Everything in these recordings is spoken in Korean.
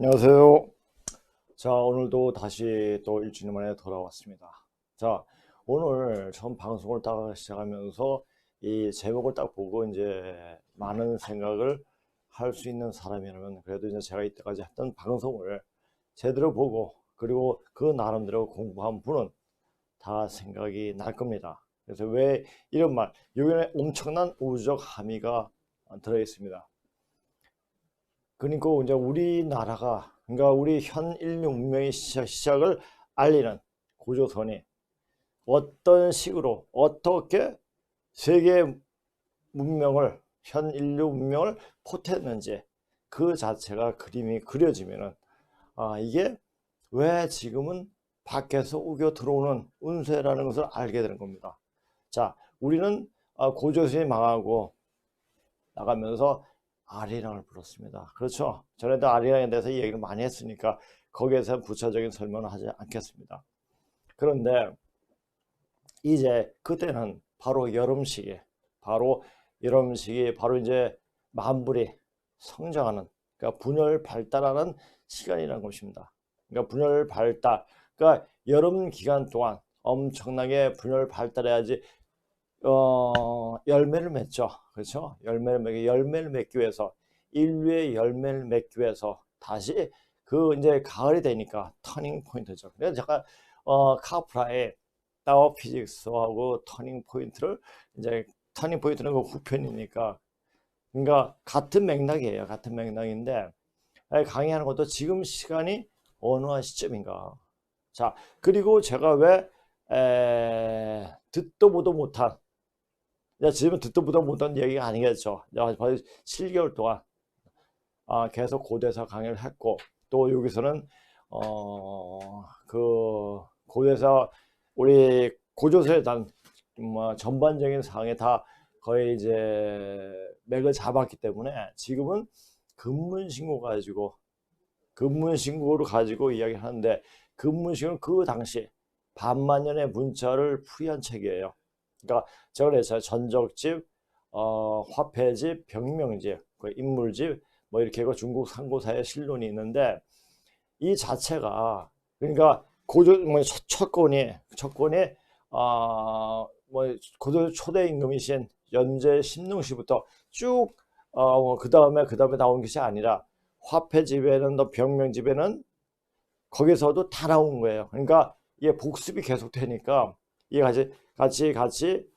안녕하세요. 자, 오늘도 다시 또 일주일 만에 돌아왔습니다. 자, 오늘 처음 방송을 딱 시작하면서 이 제목을 딱 보고 이제 많은 생각을 할 수 있는 사람이라면 그래도 이제 제가 이때까지 했던 방송을 제대로 보고 그리고 그 나름대로 공부한 분은 다 생각이 날 겁니다. 그래서 왜 이런 말, 여기에 엄청난 우주적 함의가 들어 있습니다. 그러니까 이제 우리나라가 그러니까 우리 현 인류 문명의 시작을 알리는 고조선이 어떤 식으로 어떻게 세계 문명을 현 인류 문명을 포태했는지 그 자체가 그림이 그려지면은 이게 왜 지금은 밖에서 우겨 들어오는 운세라는 것을 알게 되는 겁니다. 자, 우리는 고조선이 망하고 나가면서 아리랑을 불었습니다. 그렇죠? 전에도 아리랑에 대해서 얘기를 많이 했으니까 거기에서 부차적인 설명을 하지 않겠습니다. 그런데 이제 그때는 바로 여름시기 바로 이제 만물이 성장하는, 그러니까 분열 발달하는 시간이라는 것입니다. 그러니까 분열 발달, 그러니까 여름 기간 동안 엄청나게 분열 발달해야지 열매를 맺죠. 그렇죠? 열매를 맺기 위해서, 인류의 열매를 맺기 위해서 다시 그 이제 가을이 되니까 터닝 포인트죠. 그래서 제가 카프라의 타워 피직스하고 터닝 포인트를 이제 터닝 포인트는 그 후편이니까 그러니까 같은 맥락이에요. 같은 맥락인데 강의하는 것도 지금 시간이 어느 시점인가. 자, 그리고 제가 왜 듣도 보도 못한, 지금 듣도 보도 못한 얘기가 아니겠죠. 거의 7개월 동안 계속 고대사 강의를 했고, 또 여기서는 그 고대사 우리 고조선에 대한 전반적인 사항에 다 거의 이제 맥을 잡았기 때문에 지금은 근문신고로 가지고 이야기를 하는데, 근문신고는 그 당시 반만년의 문자를 풀이한 책이에요. 그러니까 제가 그랬어요. 전적집, 화폐집, 병명집, 그 인물집, 뭐 이렇게 그 중국 상고사의 실론이 있는데 이 자체가 그러니까 고조 첫 권이 뭐 고조 초대 임금이신 연제 심능씨부터 쭉 그 다음에 나온 것이 아니라 화폐집에는 또 병명집에는 거기서도 다 나온 거예요. 그러니까 이게 복습이 계속 되니까 이게 같이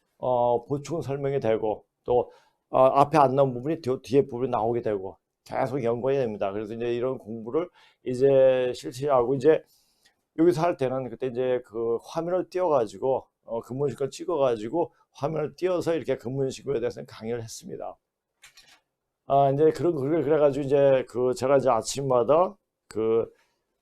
보충 설명이 되고 또 앞에 안 나온 부분이 뒤에 부분이 나오게 되고 계속 연관이 됩니다. 그래서 이제 이런 공부를 이제 실시하고 이제 여기서 할 때는 그때 이제 그 화면을 띄워가지고 근문식을 찍어가지고 화면을 띄워서 이렇게 근문식에 대해서 강의를 했습니다. 이제 그래가지고 이제 그 제가 이제 아침마다 그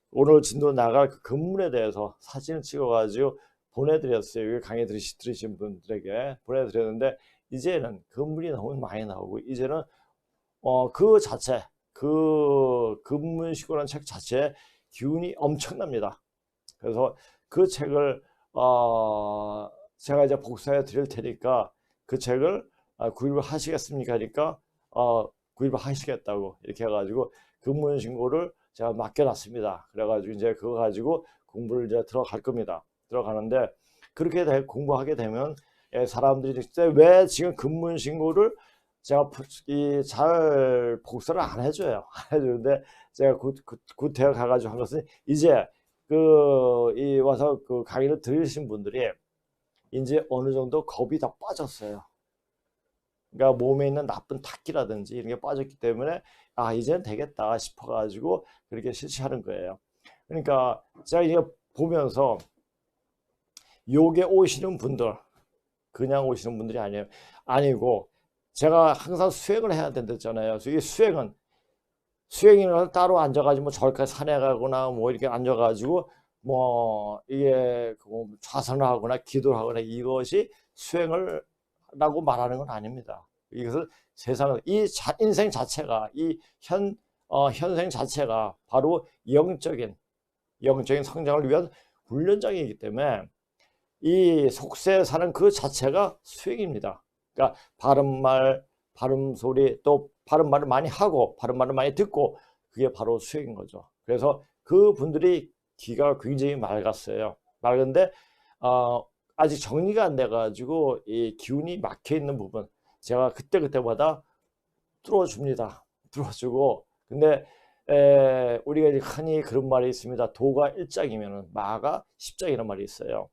오늘 진도 나갈 그 근문에 대해서 사진을 찍어가지고 보내드렸어요. 여기 강의 들으신 분들에게 보내드렸는데 이제는 근문이 너무 많이 나오고 이제는 그 근문식이라는 책 자체의 기운이 엄청납니다. 그래서 그 책을 제가 이제 복사해 드릴 테니까 그 책을 구입을 하시겠습니까? 하니까 구입을 하시겠다고 이렇게 해가지고 근문신고를 제가 맡겨놨습니다. 그래가지고 이제 그거 가지고 공부를 이제 들어갈 겁니다. 들어가는데 그렇게 공부하게 되면 사람들이 왜 지금 근문신고를 제가 잘 복사를 안 해줘요. 안 해주는데 제가 굿대학 가가지고 한 것은 이제 와서 그 강의를 들으신 분들이 이제 어느 정도 겁이 다 빠졌어요. 그러니까 몸에 있는 나쁜 탁기라든지 이런 게 빠졌기 때문에 이제는 되겠다 싶어가지고 그렇게 실시하는 거예요. 그러니까 제가 이게 보면서 요게 오시는 분들 그냥 오시는 분들이 아니고 제가 항상 수행을 해야 된다잖아요. 이 수행이라는 따로 앉아가지고 뭐 저기까지 산에 가거나 뭐 이렇게 앉아가지고 뭐 이게 좌선을 하거나 기도를 하거나 이것이 수행을 라고 말하는 건 아닙니다. 이것은 인생 자체가 현생 자체가 바로 영적인 성장을 위한 훈련장이기 때문에 이 속세에 사는 그 자체가 수행입니다. 그러니까 바른 말, 바른 소리, 또 바른 말을 많이 하고 바른 말을 많이 듣고 그게 바로 수행인 거죠. 그래서 그분들이 귀가 굉장히 맑았어요. 맑은데 아직 정리가 안 돼가지고 이 기운이 막혀 있는 부분 제가 그때마다 뚫어줍니다. 뚫어주고 근데 우리가 이제 흔히 그런 말이 있습니다. 도가 일장이면 마가 십장이라는 말이 있어요.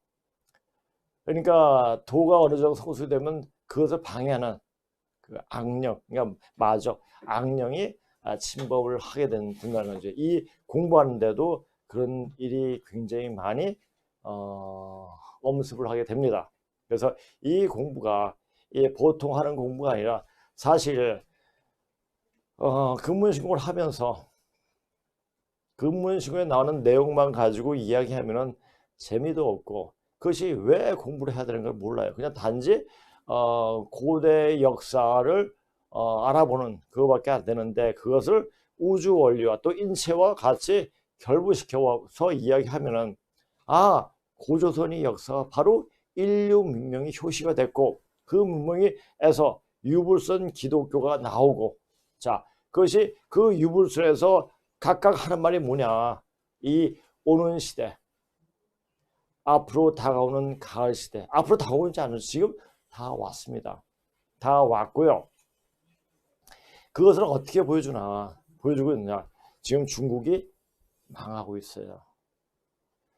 그러니까 도가 어느 정도 성숙되면 그것을 방해하는 그 악령, 그러니까 마적, 악령이 침범을 하게 된다는 거죠. 이 공부하는데도 그런 일이 굉장히 많이 엄습을 하게 됩니다. 그래서 이 공부가 보통 하는 공부가 아니라 사실 근문신공을 하면서 근문신공에 나오는 내용만 가지고 이야기하면은 재미도 없고 그것이 왜 공부를 해야 되는 걸 몰라요. 그냥 단지 고대 역사를 알아보는 그거밖에 안 되는데 그것을 우주 원리와 또 인체와 같이 결부시켜서 이야기하면은 고조선의 역사가 바로 인류 문명이 효시가 됐고 그 문명에서 유불선 기독교가 나오고 자 그것이 그 유불선에서 각각 하는 말이 뭐냐 이 오는 시대 앞으로 다가오는 가을 시대 앞으로 다가오지 않은 지금 다 왔습니다. 다 왔고요. 그것을 어떻게 보여주고 있느냐 지금 중국이 망하고 있어요.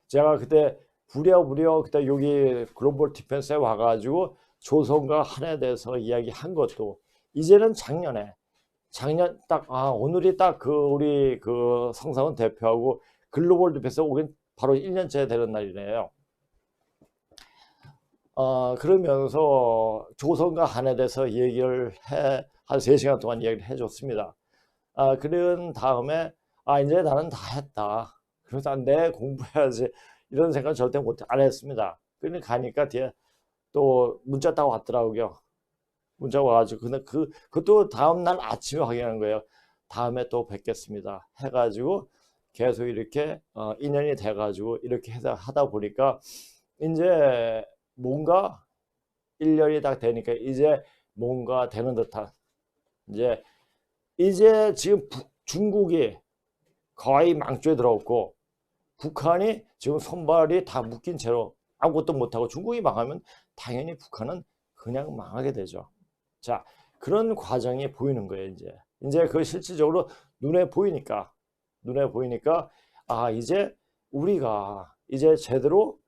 제가 그때 부랴부랴 그때 여기 글로벌 디펜스에 와가지고 조선과 한에 대해서 이야기한 것도 이제는 작년 딱 오늘이 딱 그 우리 그 성상원 대표하고 글로벌 디펜스 오긴 바로 1년째 되는 날이래요. 그러면서 조선과 한에 대해서 얘기를 한 3시간 동안 얘기를 해줬습니다. 그런 다음에 이제 나는 다 했다. 그래서 내 공부해야지 이런 생각 절대 안 했습니다. 그러니 가니까 뒤에 또 문자 딱 왔더라고요. 문자 와가지고 근데 그것도 다음날 아침에 확인한 거예요. 다음에 또 뵙겠습니다. 해가지고 계속 이렇게 인연이 돼가지고 이렇게 하다 보니까 이제 뭔가 1년이 딱 되니까 이제 뭔가 되는 듯한 이제 지금 중국이 거의 망조에 들어왔고 북한이 지금 손발이 다 묶인 채로 아무것도 못하고 중국이 망하면 당연히 북한은 그냥 망하게 되죠. 자 그런 과정이 보이는 거예요. 이제 그 실질적으로 눈에 보이니까 이제 우리가 이제 제대로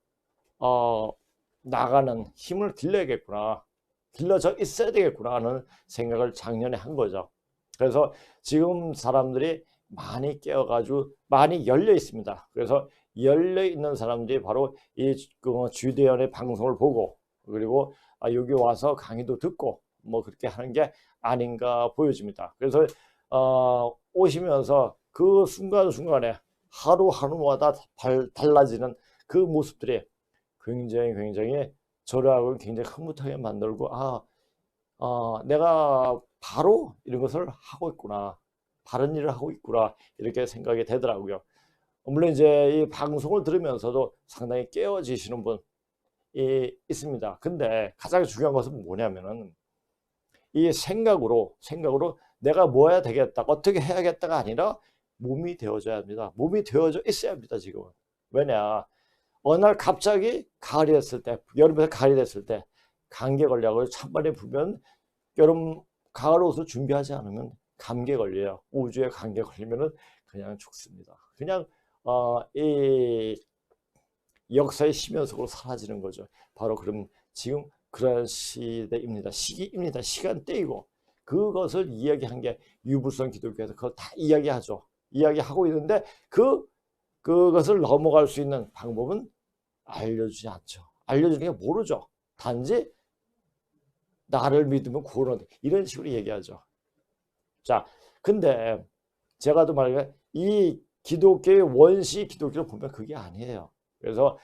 나가는 힘을 길러야겠구나 길러져 있어야 되겠구나 하는 생각을 작년에 한 거죠. 그래서 지금 사람들이 많이 깨어가지고 많이 열려 있습니다. 그래서 열려 있는 사람들이 바로 이 주대현의 방송을 보고 그리고 여기 와서 강의도 듣고 뭐 그렇게 하는 게 아닌가 보여집니다. 그래서 오시면서 그 순간순간에 하루하루마다 달라지는 그 모습들이 굉장히 저를 굉장히 흐뭇하게 만들고 내가 바로 이런 것을 하고 있구나 바른 일을 하고 있구나 이렇게 생각이 되더라고요. 물론 이제 이 방송을 들으면서도 상당히 깨어지시는 분이 있습니다. 근데 가장 중요한 것은 뭐냐면은 이 생각으로 내가 뭐 해야 되겠다 어떻게 해야겠다가 아니라 몸이 되어져야 합니다. 몸이 되어져 있어야 합니다. 지금은 왜냐 어느 날 갑자기 가을이 됐을 때 여름에서 가을이 됐을 때 감기에 걸려서 찬바람이 불면 여름 가을 옷을 준비하지 않으면 감기에 걸려요. 우주에 감기에 걸리면은 그냥 죽습니다. 그냥 이 역사의 심연 속으로 사라지는 거죠. 바로 그럼 지금 그런 시대입니다. 시기입니다. 시간대이고 그것을 이야기한 게 유불선 기독교에서 그걸 다 이야기하죠. 이야기하고 있는데 그것을 넘어갈 수 있는 방법은 알려주지 않죠. 알려주는 게 모르죠. 단지 나를 믿으면 구원한다 이런 식으로 얘기하죠. 자, 근데 제가 또 말하기에 이 기독교의 원시 기독교를 보면 그게 아니에요. 그래서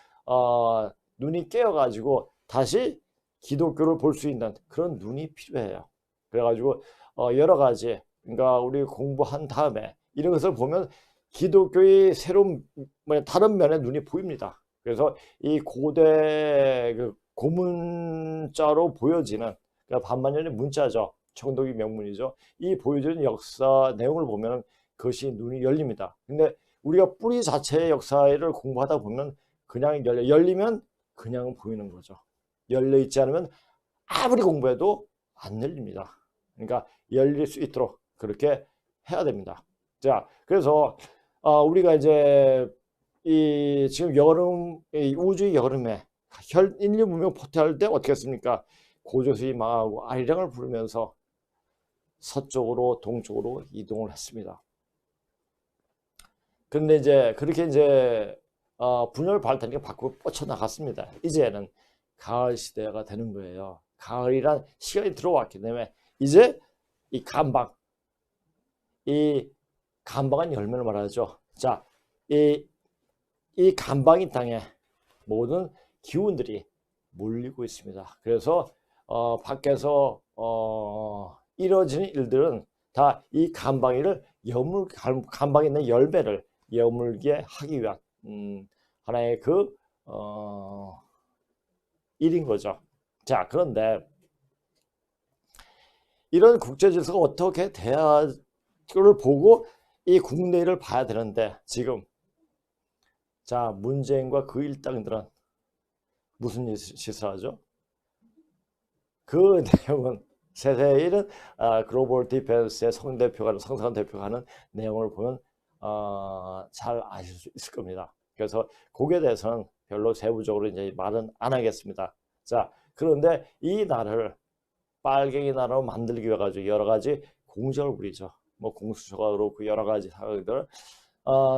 눈이 깨어가지고 다시 기독교를 볼 수 있는 그런 눈이 필요해요. 그래가지고 여러 가지 그러니까 우리 공부한 다음에 이런 것을 보면 기독교의 새로운 다른 면의 눈이 보입니다. 그래서 이 고대 그 고문자로 보여지는 그러니까 반만년의 문자죠. 청동기 명문이죠. 이 보여주는 역사 내용을 보면 그것이 눈이 열립니다. 근데 우리가 뿌리 자체의 역사를 공부하다 보면 그냥 열리면 그냥 보이는 거죠. 열려 있지 않으면 아무리 공부해도 안 열립니다. 그러니까 열릴 수 있도록 그렇게 해야 됩니다. 자, 그래서 우리가 이제 이 지금 여름, 이 우주의 여름에 인류 문명 포퇴할 때 어떻게 했습니까? 고조선이 망하고 아리랑을 부르면서 서쪽으로 동쪽으로 이동을 했습니다. 근데 이제 그렇게 이제 분열 발달이 밖으로 뻗쳐나갔습니다. 이제는 가을 시대가 되는 거예요. 가을이란 시간이 들어왔기 때문에 이제 이 감방, 이 감방은 열매를 말하죠. 자, 이 감방이 땅에 모든 기운들이 몰리고 있습니다. 그래서 밖에서 이루어지는 일들은 다 이 감방이를 감방에 있는 열매를 여물게 하기 위한 하나의 그 일인 거죠. 자, 그런데 이런 국제 질서가 어떻게 돼야를 보고 이 국내 일을 봐야 되는데 지금 자, 문재인과 그 일당들은 무슨 짓을 하죠? 그 내용은 세세일은 글로벌 디펜스의 성상원 대표가 하는 내용을 보면 잘 아실 수 있을 겁니다. 그래서 거기에 대해서는 별로 세부적으로 이제 말은 안 하겠습니다. 자, 그런데 이 날을 빨갱이 나라로 만들기 위해 가지고 여러 가지 공작을 부리죠. 뭐 공수처가 그렇고 여러 가지 사람들.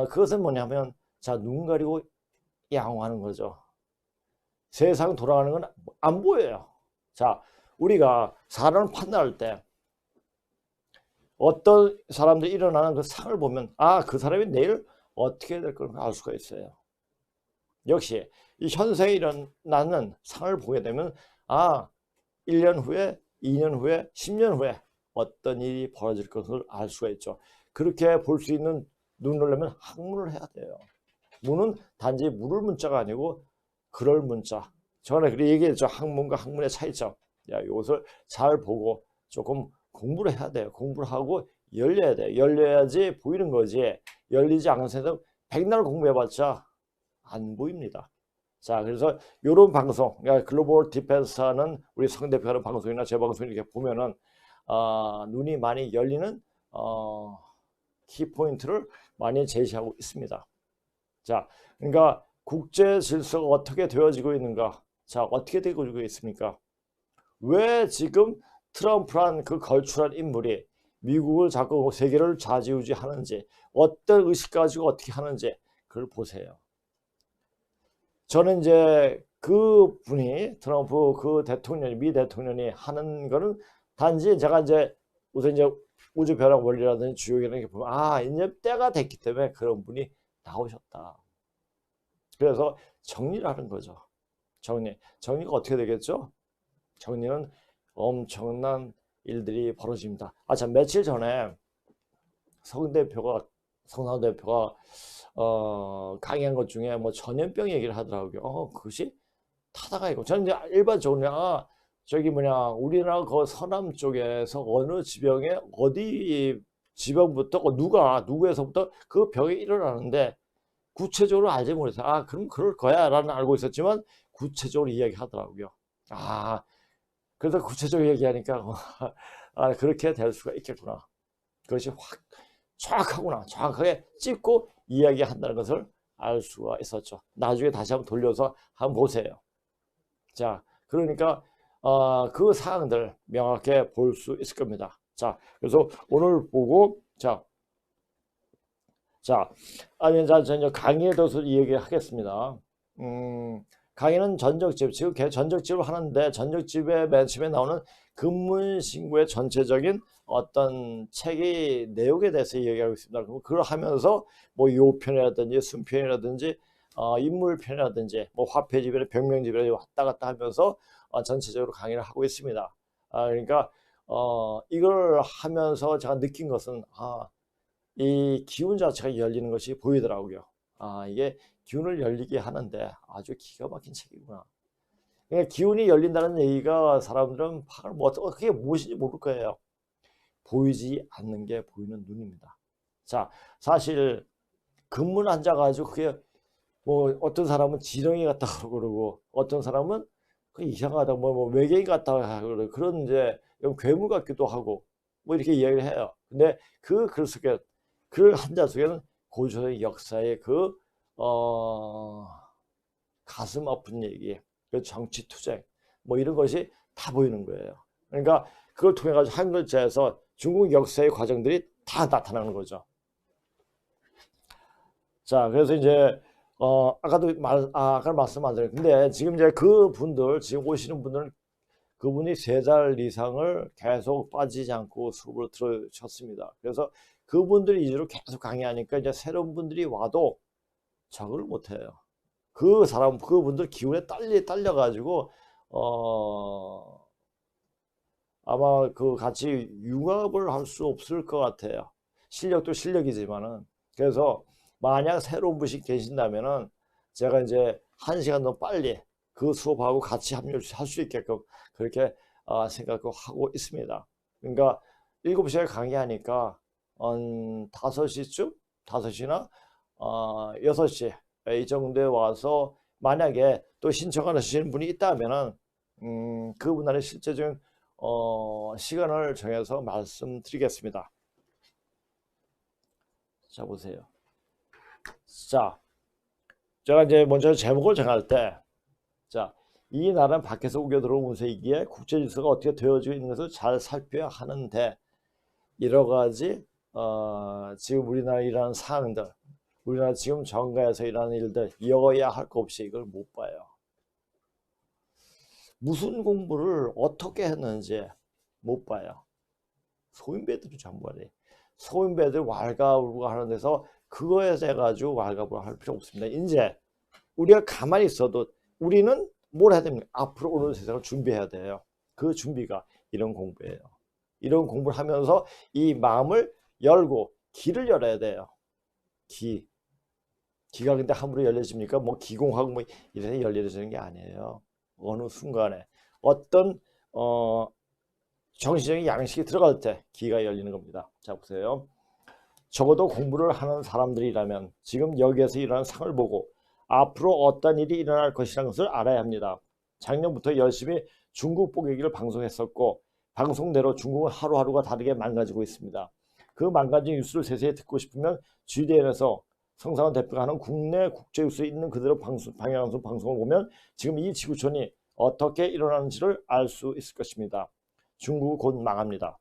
그것은 뭐냐면 자, 눈 가리고 양호하는 거죠. 세상 돌아가는 건 안 보여요. 자, 우리가 사람을 판단할 때 어떤 사람들이 일어나는 그 상을 보면 그 사람이 내일 어떻게 될 걸 알 수가 있어요. 역시 이 현생에 일어나는 상을 보게 되면 1년 후에 2년 후에 10년 후에 어떤 일이 벌어질 것을 알 수가 있죠. 그렇게 볼 수 있는 눈을 내면 학문을 해야 돼요. 문은 단지 물을 문자가 아니고 그럴 문자. 전에 그렇게 얘기했죠. 학문과 학문의 차이점. 이것을 잘 보고 조금 공부를 해야 돼요. 공부를 하고 열려야 돼요. 열려야지 보이는 거지. 열리지 않은 세상 백날 공부해봤자 안 보입니다. 자, 그래서 이런 방송, 그러니까 글로벌 디펜스 하는 우리 성 대표가 하는 방송이나 제 방송 이렇게 보면은 눈이 많이 열리는 키포인트를 많이 제시하고 있습니다. 자, 그러니까 국제 질서가 어떻게 되어지고 있는가? 자, 어떻게 되고 있습니까? 왜 지금 트럼프란 그 걸출한 인물이 미국을 자꾸 세계를 좌지우지하는지, 어떤 의식 가지고 어떻게 하는지 그걸 보세요. 저는 이제 그 분이 트럼프 그 대통령이 미 대통령이 하는 거는 단지 제가 이제 우선 이제 우주 벼락 원리라든지 주요 이런 게 보면 이제 때가 됐기 때문에 그런 분이 나오셨다. 그래서 정리를 하는 거죠. 정리가 어떻게 되겠죠? 정리는 엄청난 일들이 벌어집니다. 참 며칠 전에 성상원 대표가 강의한 것 중에 뭐 전염병 얘기를 하더라고요. 그것이 타다가 있고 저는 이제 일반적으로 우리나라 그 서남 쪽에서 어느 지병에 어디 지병부터 누구에서부터 그 병이 일어나는데 구체적으로 알지 못해서 그럼 그럴 거야 라는 알고 있었지만 구체적으로 이야기하더라고요. 그래서 구체적으로 얘기하니까 그렇게 될 수가 있겠구나. 그것이 정확하게 찝고 이야기한다는 것을 알 수가 있었죠. 나중에 다시 한번 돌려서 한번 보세요. 자, 그러니까 그 사항들 명확하게 볼 수 있을 겁니다. 자, 그래서 오늘 보고 저는 강의에 대해서 얘기하겠습니다. 강의는 전적집, 지금 전적집을 하는데 전적집의 맨 처음에 나오는 근문신고의 전체적인 어떤 책의 내용에 대해서 얘기하고 있습니다. 그걸 하면서 뭐 요편이라든지 순편이라든지 인물편이라든지 뭐 화폐집이나 병명집이나 왔다 갔다 하면서 전체적으로 강의를 하고 있습니다. 그러니까 이걸 하면서 제가 느낀 것은 이 기운 자체가 열리는 것이 보이더라고요. 이게 기운을 열리게 하는데 아주 기가 막힌 책이구나. 그러니까 기운이 열린다는 얘기가 사람들은 그게 무엇인지 모를 거예요. 보이지 않는 게 보이는 눈입니다. 자, 사실 근문 앉아가지고 그게 뭐 어떤 사람은 지렁이 같다 그러고 어떤 사람은 그 이상하다 뭐 외계인 같다 그러고 그런 이제 괴물 같기도 하고 뭐 이렇게 이야기를 해요. 근데 그 글 속에 그 한자 속에는 고조선의 역사의 그 가슴 아픈 얘기, 그 정치 투쟁 뭐 이런 것이 다 보이는 거예요. 그러니까 그걸 통해 가지고 한 글자에서 중국 역사의 과정들이 다 나타나는 거죠. 자, 그래서 이제 아까 말씀 안 드렸는데 근데 지금 이제 그 분들 지금 오시는 분들은 그분이 3달 이상을 계속 빠지지 않고 수업을 들으셨습니다. 그래서 그분들이 위주로 계속 강의하니까 이제 새로운 분들이 와도 적응을 못해요. 그분들 기운에 딸려가지고 아마 그 같이 융합을 할 수 없을 것 같아요. 실력도 실력이지만은. 그래서 만약 새로운 분이 계신다면은 제가 이제 1시간 더 빨리 그 수업하고 같이 합류할 수 있게끔 그렇게 생각하고 있습니다. 그러니까 7시에 강의하니까 5시쯤? 5시나 6시 이 정도에 와서 만약에 또 신청하시는 분이 있다면은 그분들의 실제적인 시간을 정해서 말씀드리겠습니다. 자, 보세요. 자, 제가 이제 먼저 제목을 정할 때, 자, 이 나라는 밖에서 우겨 들어온 운세이기에 국제 질서가 어떻게 되어지고 있는 것을 잘 살펴야 하는데, 여러 가지 지금 우리나라에 일어나는 사항들, 우리나라 지금 정가에서 일어나는 일들, 이어야 할 것 없이 이걸 못 봐요. 무슨 공부를 어떻게 했는지 못 봐요. 소인배들이 전부 하네. 소인배들 왈가불가 하는 데서 그거에 대해 가지고 왈가불가 할 필요 없습니다. 이제 우리가 가만히 있어도 우리는 뭘 해야 됩니까? 앞으로 오는 세상을 준비해야 돼요. 그 준비가 이런 공부예요. 이런 공부를 하면서 이 마음을 열고 길을 열어야 돼요. 기가 근데 함부로 열려집니까? 뭐 기공하고 뭐 이래서 열려지는 게 아니에요. 어느 순간에 어떤 정신적인 양식이 들어갈 때 기가 열리는 겁니다. 자, 보세요. 적어도 공부를 하는 사람들이라면 지금 여기에서 일어나는 상을 보고 앞으로 어떤 일이 일어날 것이라는 것을 알아야 합니다. 작년부터 열심히 중국 보기를 방송했었고 방송대로 중국은 하루하루가 다르게 망가지고 있습니다. 그 망가진 뉴스를 세세히 듣고 싶으면 GDN에서 성상원 대표가 하는 국내 국제 뉴스에 있는 그대로 방향성 방송을 보면 지금 이 지구촌이 어떻게 일어나는지를 알 수 있을 것입니다. 중국은 곧 망합니다.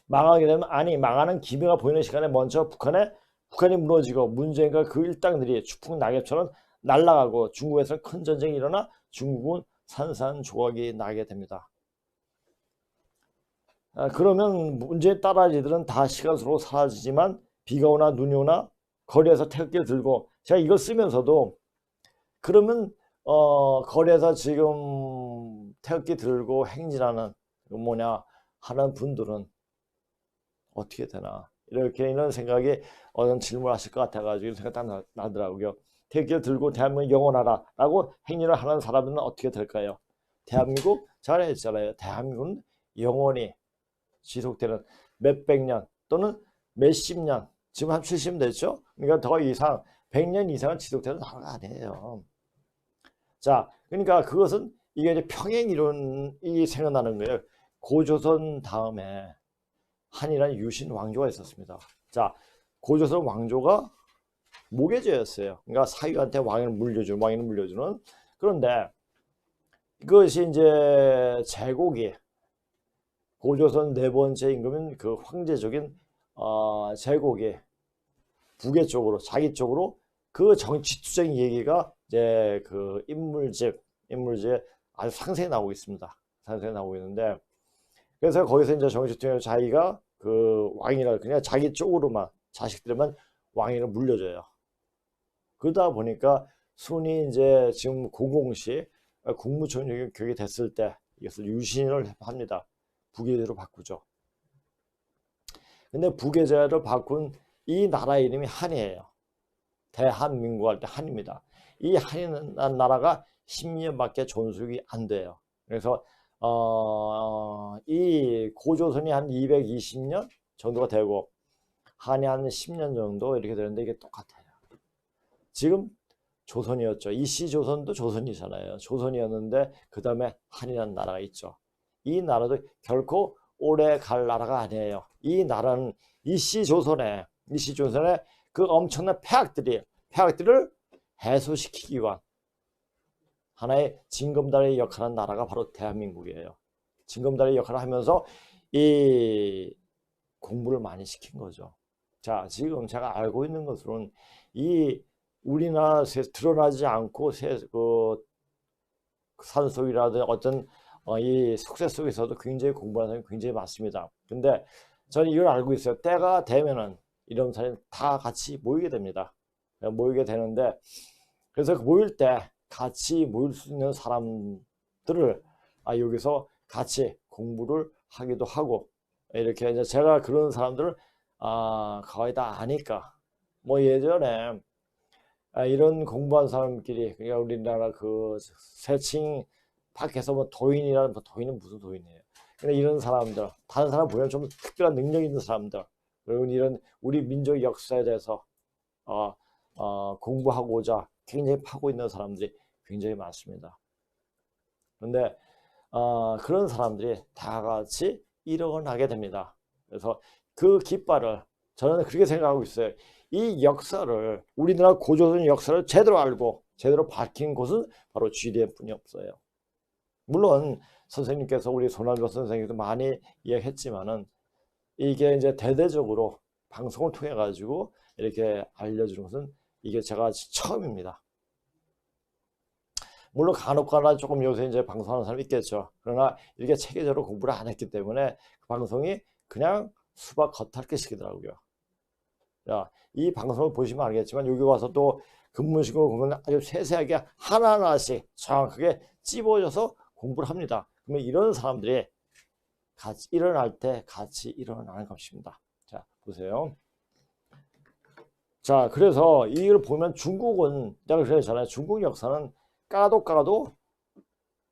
망하게 되면 망하는 기미가 보이는 시간에 먼저 북한이 무너지고 문재인과 그 일당들이 추풍 낙엽처럼 날아가고 중국에서 큰 전쟁이 일어나 중국은 산산조각이 나게 됩니다. 그러면 문재인 따라지들은 다 시간 속으로 사라지지만 비가 오나 눈이 오나 거리에서 태극기를 들고 제가 이걸 쓰면서도 그러면 거리에서 지금 태극기 들고 행진하는 뭐냐 하는 분들은 어떻게 되나 이렇게 이런 생각이 어떤 질문을 하실 것 같아가지고 생각 딱 나더라고요. 태극기를 들고 대한민국 영원하라 라고 행진을 하는 사람들은 어떻게 될까요? 대한민국 잘했잖아요. 대한민국은 영원히 지속되는 몇백 년 또는 몇십 년 지금 한 70년 됐죠? 그러니까 더 이상 100년 이상은 지속되는 나라가 아니에요. 자, 그러니까 그것은 이게 이제 평행 이론이 생각나는 거예요. 고조선 다음에 한이라는 유신 왕조가 있었습니다. 자, 고조선 왕조가 모계제였어요. 그러니까 사위한테 왕위를 물려주는. 그런데 그것이 이제 제국이 고조선 4번째 임금인 그 황제적인 제국이 북의 쪽으로 자기 쪽으로 그 정치투쟁 얘기가 이제 그 인물집 아주 상세히 나오고 있습니다. 상세히 나오고 있는데 그래서 거기서 이제 정치투쟁 자기가 그 왕이라 그냥 자기 쪽으로만 자식들만 왕위를 물려줘요. 그러다 보니까 순이 이제 지금 공공시 국무총리 격이 됐을 때 이것을 유신을 합니다. 부계제로 바꾸죠. 근데 부계제를 바꾼 이 나라 이름이 한이에요. 대한민국 할 때 한입니다. 이 한이라는 나라가 10년밖에 존속이 안 돼요. 그래서 이 고조선이 한 220년 정도가 되고 한이 한 10년 정도 이렇게 되는데 이게 똑같아요. 지금 조선이었죠. 이씨 조선도 조선이잖아요. 조선이었는데 그 다음에 한이라는 나라가 있죠. 이 나라도 결코 오래 갈 나라가 아니에요. 이 나라는 이씨 조선의 그 엄청난 폐악들을 해소시키기 위한 하나의 징검다리의 역할을 하는 나라가 바로 대한민국이에요. 징검다리 역할을 하면서 이 공부를 많이 시킨 거죠. 자, 지금 제가 알고 있는 것으로는 이 우리나라에서 드러나지 않고 그 산속이라든 어떤 이 속세 속에서도 굉장히 공부하는 사람이 굉장히 많습니다. 근데 저는 이걸 알고 있어요. 때가 되면은 이런 사람이 다 같이 모이게 됩니다. 모이게 되는데, 그래서 모일 때 같이 모일 수 있는 사람들을 여기서 같이 공부를 하기도 하고, 이렇게 이제 제가 그런 사람들을 거의 다 아니까, 뭐 예전에 이런 공부한 사람끼리, 그러니까 우리나라 그 세칭 밖에서 뭐 도인이라는, 도인은 무슨 도인이에요. 근데 이런 사람들, 다른 사람 보면 좀 특별한 능력 있는 사람들, 그리고 이런 우리 민족 역사에 대해서 공부하고자 굉장히 파고 있는 사람들이 굉장히 많습니다. 그런데 그런 사람들이 다 같이 일어나게 됩니다. 그래서 그 깃발을 저는 그렇게 생각하고 있어요. 이 역사를, 우리나라 고조선 역사를 제대로 알고 제대로 밝힌 곳은 바로 GDM뿐이 없어요. 물론 선생님께서, 우리 손학규 선생님도 많이 이야기했지만은 이게 이제 대대적으로 방송을 통해 가지고 이렇게 알려주는 것은 이게 제가 처음입니다. 물론 간혹가다 조금 요새 이제 방송하는 사람이 있겠죠. 그러나 이렇게 체계적으로 공부를 안 했기 때문에 그 방송이 그냥 수박 겉핥기식이더라고요. 자, 이 방송을 보시면 알겠지만 여기 와서 또 근무식으로 보면 아주 세세하게 하나하나씩 정확하게 찝어져서 공부를 합니다. 그러면 이런 사람들이 같이 일어날 때 같이 일어나는 것입니다. 자, 보세요. 자, 그래서 이걸 보면 중국은, 내가 그랬잖아요. 중국 역사는 까도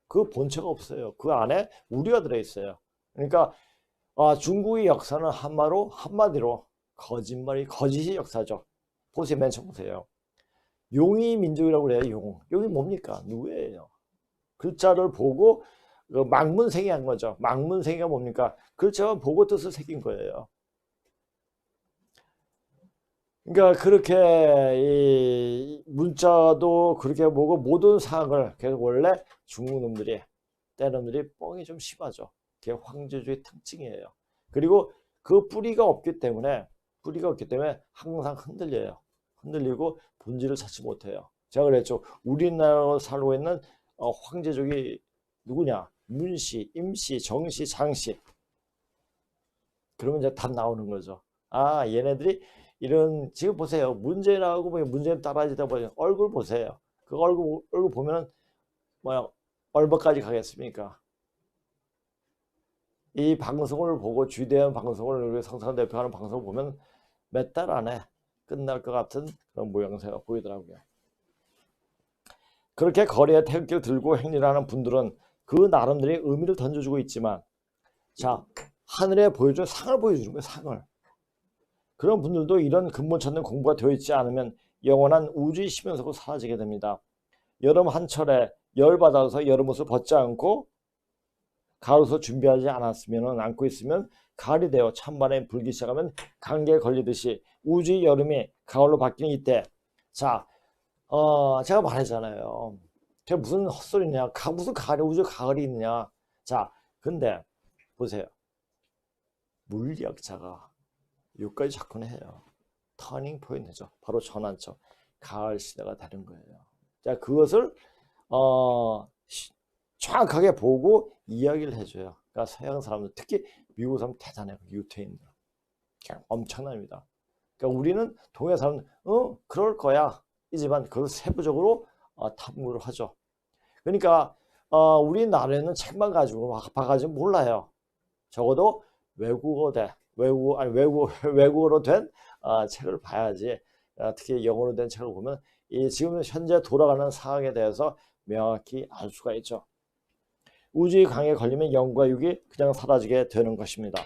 그 본체가 없어요. 그 안에 우리가 들어있어요. 그러니까 중국의 역사는 한마디로 거짓이 역사죠. 보세요. 맨 처음 보세요. 용이 민족이라고 그래요. 용이 뭡니까? 누구예요? 글자를 보고 막문생이 한 거죠. 막문생이가 뭡니까? 글자만 보고 뜻을 새긴 거예요. 그러니까 그렇게 이 문자도 그렇게 보고 모든 사항을, 그래서 원래 중국 놈들이, 때놈들이 뻥이 좀 심하죠. 그게 황제주의 특징이에요. 그리고 그 뿌리가 없기 때문에 항상 흔들려요. 흔들리고 본질을 찾지 못해요. 제가 그랬죠. 우리나라로 살고 있는 황제족이 누구냐? 문씨, 임씨, 정씨, 장씨. 그러면 이제 답 나오는 거죠. 얘네들이 이런, 지금 보세요. 문제라고 보면 문제는 따라지다 보니 얼굴 보세요. 그 얼굴 보면은 얼마까지 가겠습니까? 이 방송을 보고, 주대한 방송을, 우리 성산 대표하는 방송을 보면 몇 달 안에 끝날 것 같은 그런 모양새가 보이더라고요. 그렇게 거리에 태극기를 들고 행진을 하는 분들은 그 나름대로의 의미를 던져주고 있지만, 자, 하늘에 보여준 상을 보여주는 거예요. 상을. 그런 분들도 이런 근본 찾는 공부가 되어 있지 않으면 영원한 우주의 심연 속으로 사라지게 됩니다. 여름 한철에 열받아서 여름옷을 벗지 않고 가을옷을 준비하지 않고 있으면 가을이 되어 찬바람이 불기 시작하면 감기에 걸리듯이 우주의 여름이 가을로 바뀌는 이때, 자, 제가 말했잖아요. 제가 무슨 헛소리냐, 무슨 우주 가을이 있느냐. 자, 근데 보세요. 물리학자가 여기까지 접근해요. 터닝 포인트죠. 바로 전환점. 가을 시대가 되는 거예요. 자, 그것을 정확하게 보고 이야기를 해줘요. 그러니까 서양 사람들, 특히 미국 사람 대단해요. 유태인들. 그냥 엄청납니다. 그러니까 우리는 동양 사람들, 그럴 거야. 이지만 그걸 세부적으로 탐구를 하죠. 그러니까 우리나라에는 책만 가지고 봐가지고 몰라요. 적어도 외국어로 된 책을 봐야지. 특히 영어로 된 책을 보면 지금 현재 돌아가는 상황에 대해서 명확히 알 수가 있죠. 우주의 강에 걸리면 영과 육이 그냥 사라지게 되는 것입니다.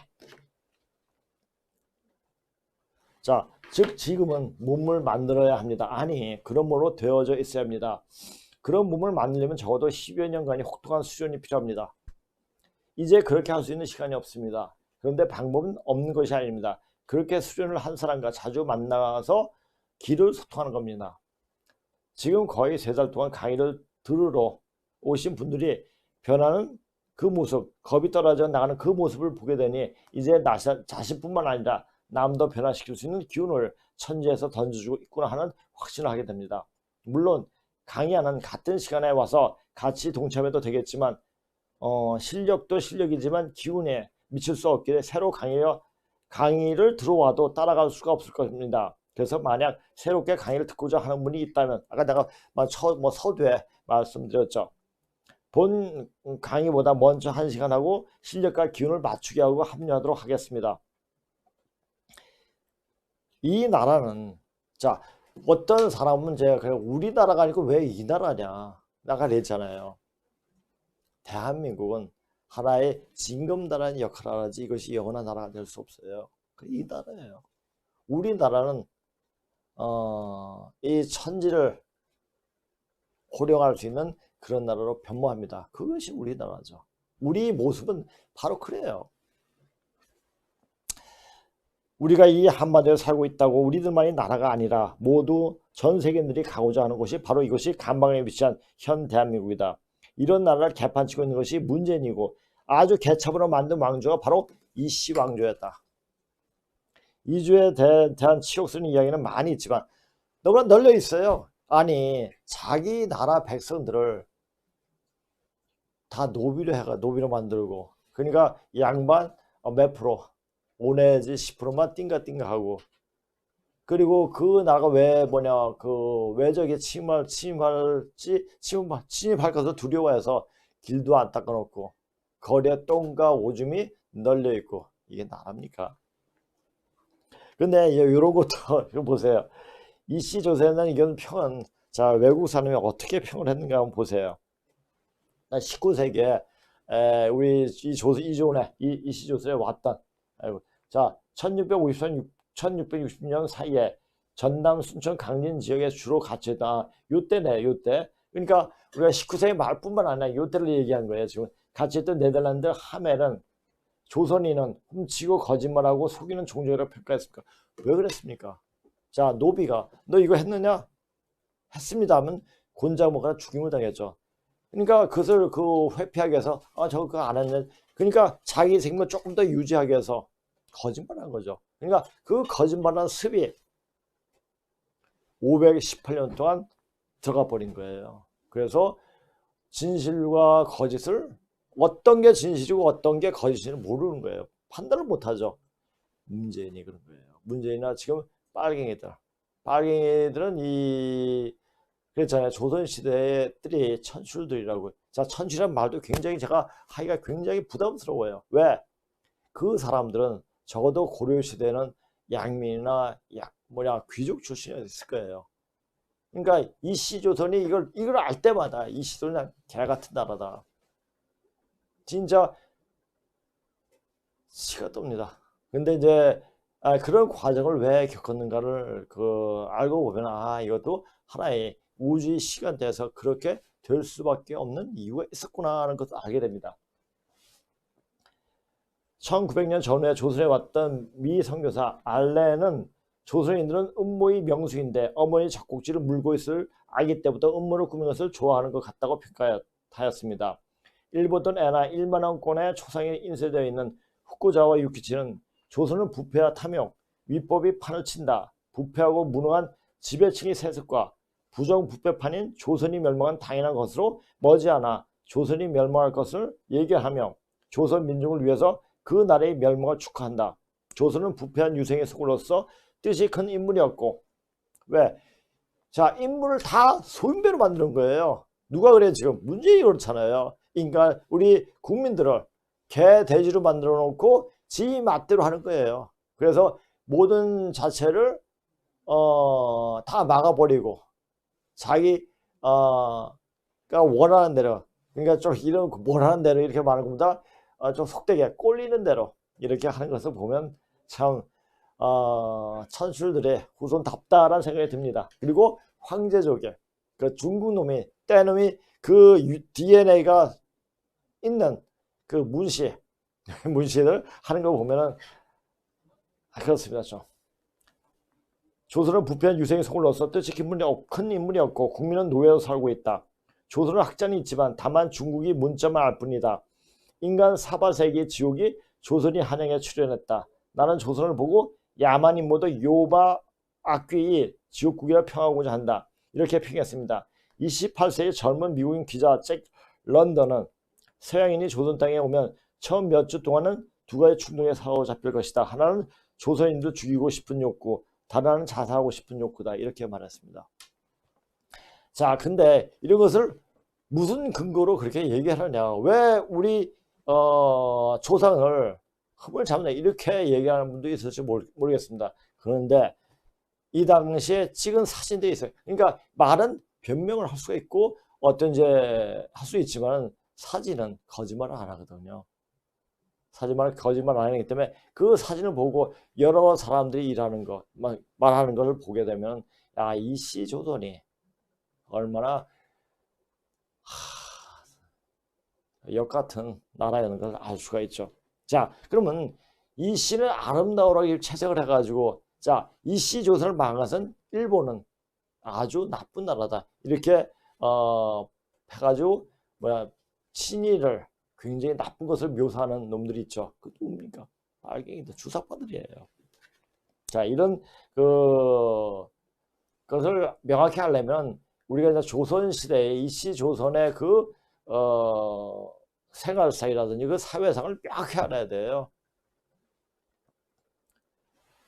자, 즉 지금은 몸을 만들어야 합니다. 아니, 그런 몸으로 되어져 있어야 합니다. 그런 몸을 만들려면 적어도 10여 년간의 혹독한 수련이 필요합니다. 이제 그렇게 할 수 있는 시간이 없습니다. 그런데 방법은 없는 것이 아닙니다. 그렇게 수련을 한 사람과 자주 만나서 길을 소통하는 겁니다. 지금 거의 3달 동안 강의를 들으러 오신 분들이 변하는 그 모습, 겁이 떨어져 나가는 그 모습을 보게 되니 이제 나 자신뿐만 아니라 남도 변화시킬 수 있는 기운을 천지에서 던져주고 있구나 하는 확신을 하게 됩니다. 물론 강의하는 같은 시간에 와서 같이 동참해도 되겠지만 실력도 실력이지만 기운에 미칠 수 없기에 새로 강의를 들어와도 따라갈 수가 없을 겁니다. 그래서 만약 새롭게 강의를 듣고자 하는 분이 있다면 아까 내가 서두에 말씀드렸죠. 본 강의보다 먼저 1시간 하고 실력과 기운을 맞추게 하고 합류하도록 하겠습니다. 이 나라는 자 어떤 사람은 제가 그냥 우리나라가 아니고 왜 이 나라냐 나가 그랬잖아요. 대한민국은 하나의 징검다라는 역할을 하지 이것이 영원한 나라가 될 수 없어요. 이 나라예요. 우리나라는 이 천지를 호령할 수 있는 그런 나라로 변모합니다. 그것이 우리나라죠. 우리 모습은 바로 그래요. 우리가 이 한반도에 살고 있다고 우리들만이 나라가 아니라 모두 전 세계인들이 가고자 하는 곳이 바로 이것이 간방에 위치한 현 대한민국이다. 이런 나라를 개판치고 있는 것이 문재인이고 아주 개첩으로 만든 왕조가 바로 이씨 왕조였다. 이주에 대한 치욕스러운 이야기는 많이 있지만 너무나 널려 있어요. 아니 자기 나라 백성들을 다 노비로 만들고 그러니까 양반 몇 프로 5 내지 10%만 띵가띵가하고 그리고 그 나라가 왜 뭐냐 그 외적에 침입할 것을 두려워해서 길도 안 닦아놓고 거리에 똥과 오줌이 널려 있고 이게 나랍니까? 근데 이런 것도 이거 보세요. 이씨 조세는 이건 평은 자 외국 사람이 어떻게 평을 했는가 한번 보세요. 19세기에 우리 이씨 조선에 왔던 자 1660년 사이에 전남 순천 강진 지역에 주로 갇혀있다. 요때네 요때. 그러니까 우리가 19세기 말뿐만 아니라 요때를 얘기한 거예요. 지금 갇혀있던 네덜란드 하멜은 조선인은 훔치고 거짓말하고 속이는 종족이라고 평가했습니까? 왜 그랬습니까? 자 노비가 너 이거 했느냐? 했습니다 하면 곤장먹거나 죽임을 당했죠. 그러니까 그것을 회피하기 위해서 저 그거 안 했네. 그러니까 자기 생명을 조금 더 유지하기 위해서 거짓말한 거죠. 그러니까 그 거짓말한 습이 518년 동안 들어가 버린 거예요. 그래서 진실과 거짓을 어떤 게 진실이고 어떤 게 거짓인지 모르는 거예요. 판단을 못하죠. 문재인이 그런 거예요. 문재인이나 지금 빨갱이들은 그랬잖아요. 조선시대들이 천출들이라고. 자, 천출이란 말도 굉장히 제가 하기가 굉장히 부담스러워요. 왜? 그 사람들은 적어도 고려시대는 양민이나 귀족 출신이었을 거예요. 그러니까 이씨조선이 이걸 알 때마다 이씨조선이 그냥 개같은 나라다. 진짜 치가 떱니다. 근데 이제 그런 과정을 왜 겪었는가를 알고 보면 이것도 하나의 우주의 시간대에서 그렇게 될 수밖에 없는 이유가 있었구나 하는 것을 알게 됩니다. 1900년 전후에 조선에 왔던 미 선교사 알렌은 조선인들은 음모의 명수인데 어머니 젖꼭지를 물고 있을 아기 때부터 음모를 꾸미는 것을 좋아하는 것 같다고 평가하였습니다. 일본돈 에나 1만원권의 초상에 인쇄되어 있는 후쿠자와 유키치는 조선은 부패와 탐욕, 위법이 판을 친다. 부패하고 무능한 지배층의 세습과 부정부패판인 조선이 멸망한 당연한 것으로 머지않아 조선이 멸망할 것을 얘기하며 조선 민족을 위해서 그 나라의 멸망을 축하한다. 조선은 부패한 유생의 소굴로서 뜻이 큰 인물이었고 왜? 자 인물을 다 소인배로 만드는 거예요. 누가 그래 지금? 문재인이 그렇잖아요. 인간 우리 국민들을 개 돼지로 만들어 놓고 지 맛대로 하는 거예요. 그래서 모든 자체를 다 막아버리고 자기 그러니까 원하는 대로 그러니까 좀 이런 원하는 대로 이렇게 말하는 것보다 좀 속되게 꼴리는 대로 이렇게 하는 것을 보면 참 천술들의 후손답다라는 생각이 듭니다. 그리고 황제족의 그 중국 놈이 때놈이 그 DNA가 있는 그 문시들 하는 거 보면은 그렇습니다. 좀 조선은 부패한 유생의 속을 넣어서 뜻이 큰 인물이었고 국민은 노예로 살고 있다. 조선은 학자는 있지만 다만 중국이 문자만 알 뿐이다. 인간 사바세계의 지옥이 조선이 한양에 출현했다. 나는 조선을 보고 야만인 모두 요바 악귀의 지옥국이라 평하고자 한다. 이렇게 평했습니다. 28세의 젊은 미국인 기자 잭 런던은 서양인이 조선 땅에 오면 처음 몇 주 동안은 두 가지 충동에 사로잡힐 것이다. 하나는 조선인들 죽이고 싶은 욕구, 다른 하나는 자살하고 싶은 욕구다. 이렇게 말했습니다. 자, 근데 이런 것을 무슨 근거로 그렇게 얘기하느냐? 왜 우리 조상을 흠을 잡느냐? 이렇게 얘기하는 분도 있을지 모르겠습니다. 그런데 이 당시에 찍은 사진들이 있어요. 그러니까 말은 변명을 할 수가 있고 어떤 이제 할 수 있지만 사진은 거짓말을 안 하거든요. 거짓말 안 하기 때문에 그 사진을 보고 여러 사람들이 일하는 거, 말하는 것을 보게 되면 야, 이 시조선이 얼마나 역같은 나라였는 걸 알 수가 있죠. 자, 그러면 이 시는 아름다우라고 채색을 해가지고 자, 이 시조선을 망한 것은 일본은 아주 나쁜 나라다. 이렇게 해가지고 친일을 굉장히 나쁜 것을 묘사하는 놈들이 있죠. 그것도 뭡니까? 빨갱이들, 주사파들이에요. 자, 이런 것을 명확히 하려면 우리가 이제 조선시대의 이씨 조선의 생활상이라든지 그 사회상을 명확히 알아야 돼요.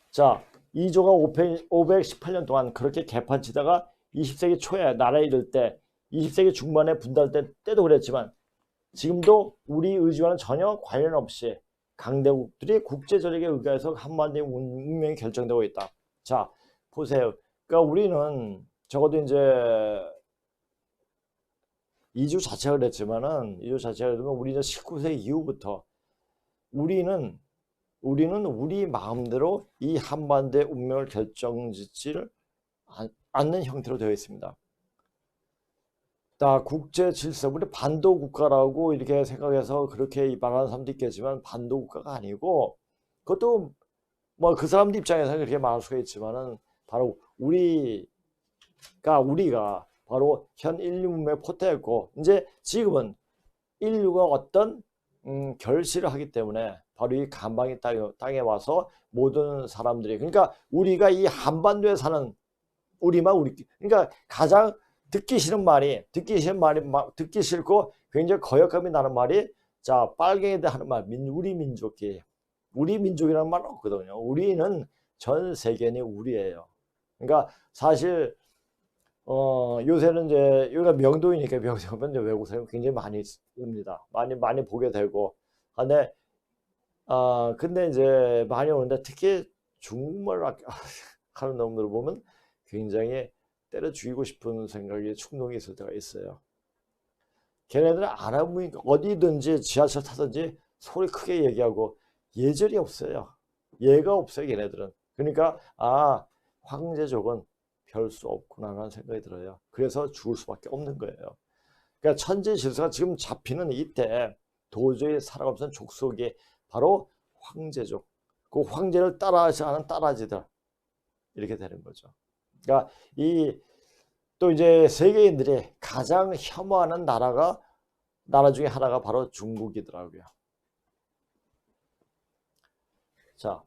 자, 이조가 518년 동안 그렇게 개판치다가 20세기 초에 나라에 이를 때 20세기 중반에 분단될 때도 그랬지만 지금도 우리 의지와는 전혀 관련 없이 강대국들이 국제전력에 의거해서 한반도의 운명이 결정되고 있다. 자, 보세요. 그러니까 우리는 적어도 이제 이주 자체가 그랬지만은 이주 자체가 그러면 우리 이제 19세기 이후부터 우리는 우리 마음대로 이 한반도의 운명을 결정짓지를 않는 형태로 되어 있습니다. 다 국제 질서, 우리 반도 국가라고 이렇게 생각해서 그렇게 말하는 사람도 있겠지만 반도 국가가 아니고 그것도 뭐 그 사람들 입장에서는 그렇게 말할 수가 있지만은 바로 우리가 바로 현 인류 문명의 포태였고 이제 지금은 인류가 어떤 결실을 하기 때문에 바로 이 간방의 땅에 와서 모든 사람들이 그러니까 우리가 이 한반도에 사는 그러니까 가장 듣기 싫고 굉장히 거역감이 나는 말이 자 빨갱이들 하는 말 우리 민족이라는 말은 없거든요. 우리는 전 세계인이 우리예요. 그러니까 사실 요새는 이제 여기가 명도이니까 명도에 보면 외국 사람이 굉장히 많이 옵니다. 많이 보게 되고 근데 이제 많이 오는데 특히 중국말 하는 놈들을 보면 굉장히 때려 죽이고 싶은 생각이 충동이 있을 때가 있어요. 걔네들은 알아보니까 어디든지 지하철 타든지 소리 크게 얘기하고 예절이 없어요. 예가 없어요, 걔네들은. 그러니까 황제족은 별 수 없구나라는 생각이 들어요. 그래서 죽을 수밖에 없는 거예요. 그러니까 천지 질서가 지금 잡히는 이때 도저히 살아가면서 족속이 바로 황제족. 그 황제를 따라하지 않은 따라지들 이렇게 되는 거죠. 그러니까 또 이제 세계인들이 가장 혐오하는 나라 중에 하나가 바로 중국이더라고요. 자,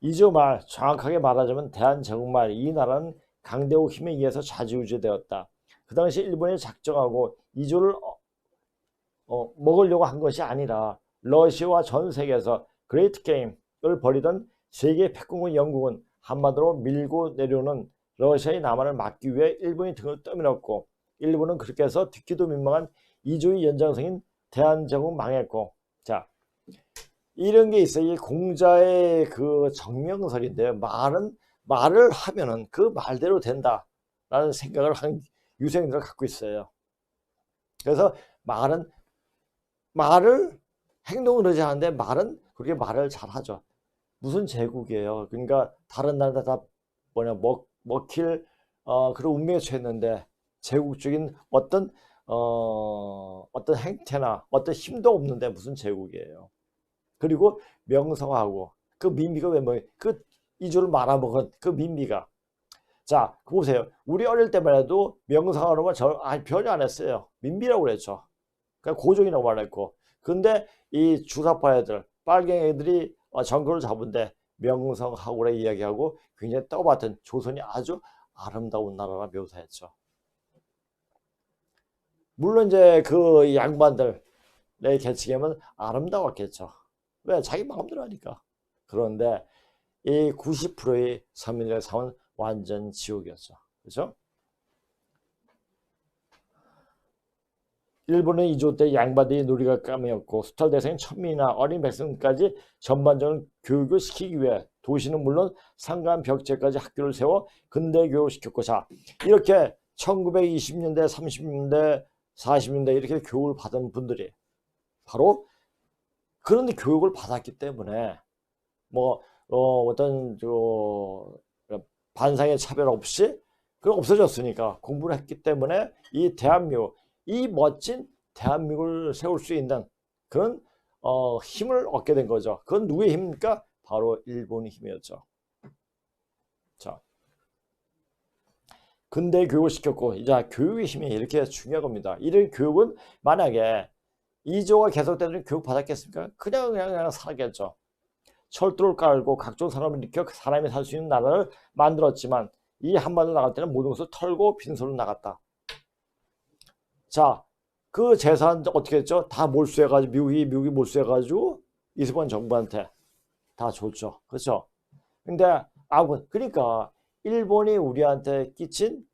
이조 말 정확하게 말하자면 대한제국말 이 나라는 강대국 힘에 의해서 좌지우지되었다. 그 당시 일본이 작정하고 이조를 먹으려고 한 것이 아니라 러시아와 전 세계에서 그레이트 게임을 벌이던 세계 패권국 영국은 한마디로 밀고 내려오는 러시아의 남한을 막기 위해 일본이 등을 떠밀었고 일본은 그렇게 해서 듣기도 민망한 이조의 연장성인 대한제국 망했고 자 이런 게 있어요. 이 공자의 그 정명설인데요. 말을 하면은 그 말대로 된다라는 생각을 한 유생들을 갖고 있어요. 그래서 말을 행동을 의지하는데 말은 그렇게 말을 잘 하죠. 무슨 제국이에요. 그러니까 다른 나라 다 뭐냐 먹힐 그런 운명에 처했는데 제국적인 어떤 행태나 어떤 힘도 없는데 무슨 제국이에요. 그리고 명성하고 그 민비가 왜 뭐 그 이주를 말아먹은 그 민비가 자 보세요. 우리 어릴 때만 해도 명성하는 건 변이 안 했어요. 민비라고 그랬죠. 그냥 고종이라고 말했고 근데 이 주사파 애들 빨갱이 애들이 정권을 잡은데 명성하고라 이야기하고 굉장히 떠받든 조선이 아주 아름다운 나라라 묘사했죠. 물론 이제 그 양반들의 계층에는 아름다웠겠죠. 왜? 자기 마음대로 하니까. 그런데 이 90%의 서민들의 삶은 완전 지옥이었죠. 그렇죠? 일본은 이조 때 양반들이 놀이감이었고 수탈 대상인 천민이나 어린 백성까지 전반적인 교육을 시키기 위해 도시는 물론 상간 벽제까지 학교를 세워 근대 교육을 시켰고 자 이렇게 1920년대 30년대 40년대 이렇게 교육을 받은 분들이 바로 그런데 교육을 받았기 때문에 뭐 어떤 반상의 차별 없이 그건 없어졌으니까 공부를 했기 때문에 이 대한민국 이 멋진 대한민국을 세울 수 있는 그런 힘을 얻게 된 거죠. 그건 누구의 힘입니까? 바로 일본의 힘이었죠. 자, 근대 교육을 시켰고 이제 교육의 힘이 이렇게 중요한 겁니다. 이런 교육은 만약에 이조가 계속되는 교육 받았겠습니까? 그냥 살겠죠. 철도를 깔고 각종 산업을 일으켜 사람이 살 수 있는 나라를 만들었지만 이 한반도 나갈 때는 모든 것을 털고 빈손으로 나갔다. 자, 그 재산 어떻게 했죠? 다 몰수해가지고 미국이 몰수해가지고 이승만 정부한테 다 줬죠. 그렇죠? 근데 그러니까 일본이 우리한테 끼친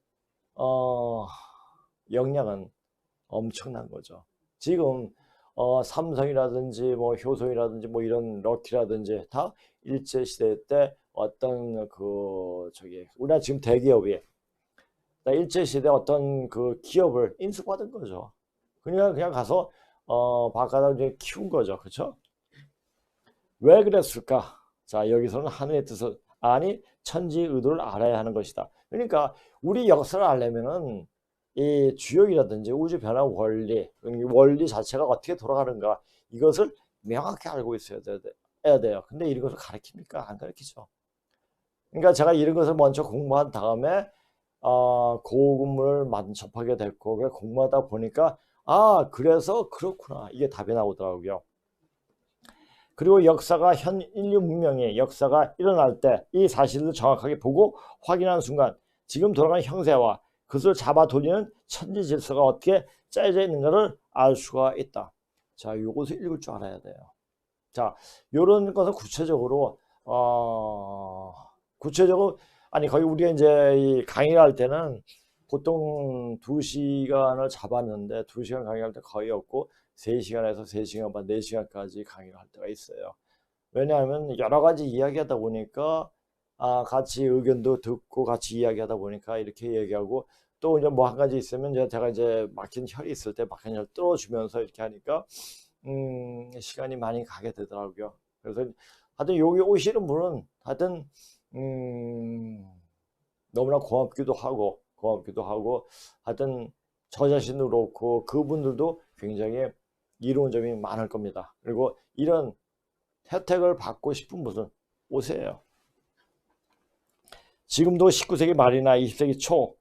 영향은 엄청난 거죠. 지금 삼성이라든지 뭐 효성이라든지 뭐 이런 럭키라든지 다 일제 시대 때 어떤 우리나라 지금 대기업이 일제 시대 어떤 그 기업을 인수받은 거죠. 그냥 가서 바깥에 이제 키운 거죠. 그렇죠? 왜 그랬을까? 자, 여기서는 하늘의 뜻을 아니 천지의 의도를 알아야 하는 것이다. 그러니까 우리 역사를 알려면은 이 주역이라든지 우주 변화 원리 자체가 어떻게 돌아가는가 이것을 명확히 알고 있어야 돼요. 근데 이런 것을 가르칩니까? 안 가르치죠. 그러니까 제가 이런 것을 먼저 공부한 다음에 고급문을 접하게 됐고 공부하다 보니까 그래서 그렇구나 이게 답이 나오더라고요. 그리고 역사가 인류 문명의 역사가 일어날 때 이 사실을 정확하게 보고 확인하는 순간 지금 돌아가는 형세와 그것을 잡아 돌리는 천지 질서가 어떻게 짜여져 있는가를 알 수가 있다. 자, 이것을 읽을 줄 알아야 돼요. 자, 이런 것은 구체적으로 거의 우리가 이제 이 강의를 할 때는 보통 2시간을 잡았는데 2시간 강의할 때 거의 없고 3시간에서 3시간 반, 4시간까지 강의를 할 때가 있어요. 왜냐하면 여러 가지 이야기하다 보니까 같이 의견도 듣고 같이 이야기하다 보니까 이렇게 얘기하고 또 이제 뭐 한 가지 있으면 제가 이제 막힌 혈이 있을 때 막힌 혈 뚫어주면서 이렇게 하니까 시간이 많이 가게 되더라고요. 그래서 하여튼 여기 오시는 분은 하여튼 너무나 고맙기도 하고 하여튼 저 자신도 그렇고 그분들도 굉장히 이로운 점이 많을 겁니다. 그리고 이런 혜택을 받고 싶은 분은 오세요. 지금도 19세기 말이나 20세기 초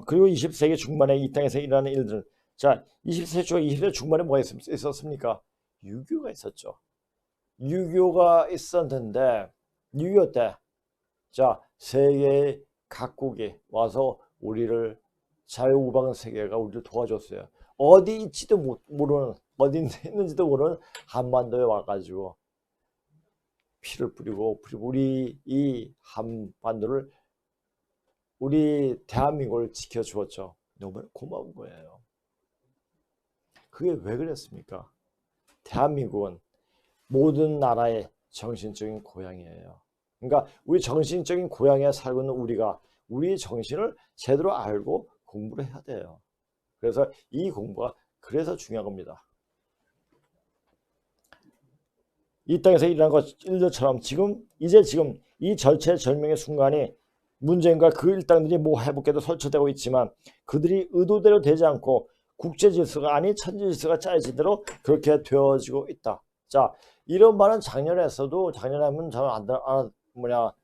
그리고 20세기 중반에 이 땅에서 일어나는 일들 자 20세기 초 20세기 중반에 뭐가 있었습니까? 유교가 있었죠. 유교가 있었는데 6.25 때 자 세계 각국이 와서 우리를 자유우방 세계가 우리를 도와줬어요. 어디 있지도 모르는 어디 있는지도 모르는 한반도에 와가지고 피를 뿌리고 우리 이 한반도를 우리 대한민국을 지켜주었죠. 너무 고마운 거예요. 그게 왜 그랬습니까? 대한민국은 모든 나라의 정신적인 고향이에요. 그러니까 우리 정신적인 고향에 살고 있는 우리가 우리 정신을 제대로 알고 공부를 해야 돼요. 그래서 이 공부가 그래서 중요한 겁니다. 이 땅에서 일어난 일들처럼 지금 이 절체절명의 순간이 문재인과 그 일당들이 뭐 해볼게도 설치되고 있지만 그들이 의도대로 되지 않고 국제 질서가 아니 천지 질서가 짜여진 대로 그렇게 되어지고 있다. 자, 이런 말은 작년에 했어도 작년에 하면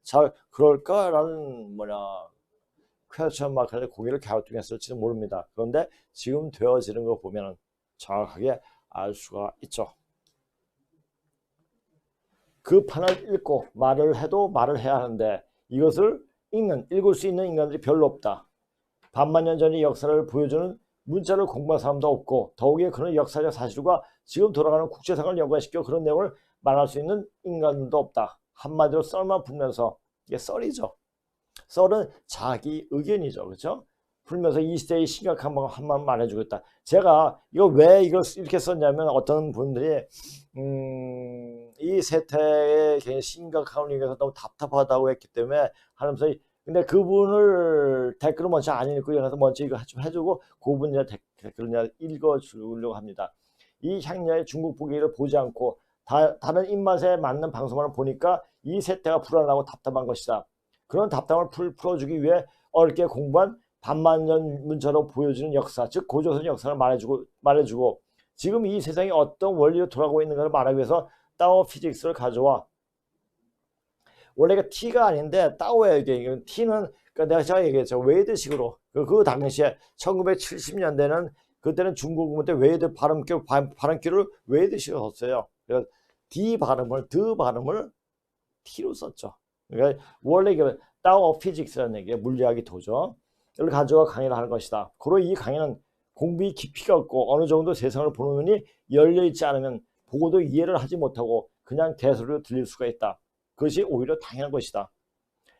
잘 그럴까라는 퀘스천 마크에 고개를 갸우뚱했을지도 모릅니다. 그런데 지금 되어지는 거 보면 정확하게 알 수가 있죠. 그 판을 읽고 말을 해도 말을 해야 하는데 이것을 읽을 수 있는 인간들이 별로 없다. 반만년 전의 역사를 보여주는 문자를 공부한 사람도 없고 더욱이 그런 역사적 사실과 지금 돌아가는 국제상을 연관시켜 그런 내용을 말할 수 있는 인간도 없다. 한마디로 썰만 풀면서 이게 썰이죠. 썰은 자기 의견이죠. 그렇죠? 풀면서 이 시대의 심각한 거 한번 말해주겠다. 제가 이거 왜 이걸 이렇게 썼냐면 어떤 분들이 이 세태의 심각함을 얘기해서 너무 답답하다고 했기 때문에 하면서 근데 그분을 댓글을 먼저 안 읽고 그래서 먼저 이거 좀 해주고 그분 이제 댓글을 읽어주려고 합니다. 이 향녀의 중국 보기를 보지 않고 다른 입맛에 맞는 방송을 보니까 이 세태가 불안하고 답답한 것이다. 그런 답답함을 풀어주기 위해 어렵게 공부한 반만년 문자로 보여주는 역사, 즉 고조선 역사를 말해주고 지금 이 세상이 어떤 원리로 돌아가고 있는가를 말하기 위해서 따오 피직스를 가져와. 원래 이게 T가 아닌데 따오예요. 이게 T는 그러니까 제가 얘기했죠. 웨이드식으로 그 당시에 1970년대는 그때는 중국 공부 때 웨이드 발음기를 웨이드식으로 썼어요. 그래서 D 발음을 T로 썼죠. 그러니까 원래 이게 따오 피직스라는 얘기예요. 물리학이 도죠. 를 가져와 강의를 하는 것이다. 그로 이 강의는 공부의 깊이가 없고 어느 정도 세상을 보는 눈이 열려있지 않으면 보고도 이해를 하지 못하고 그냥 개소리로 들릴 수가 있다. 그것이 오히려 당연한 것이다.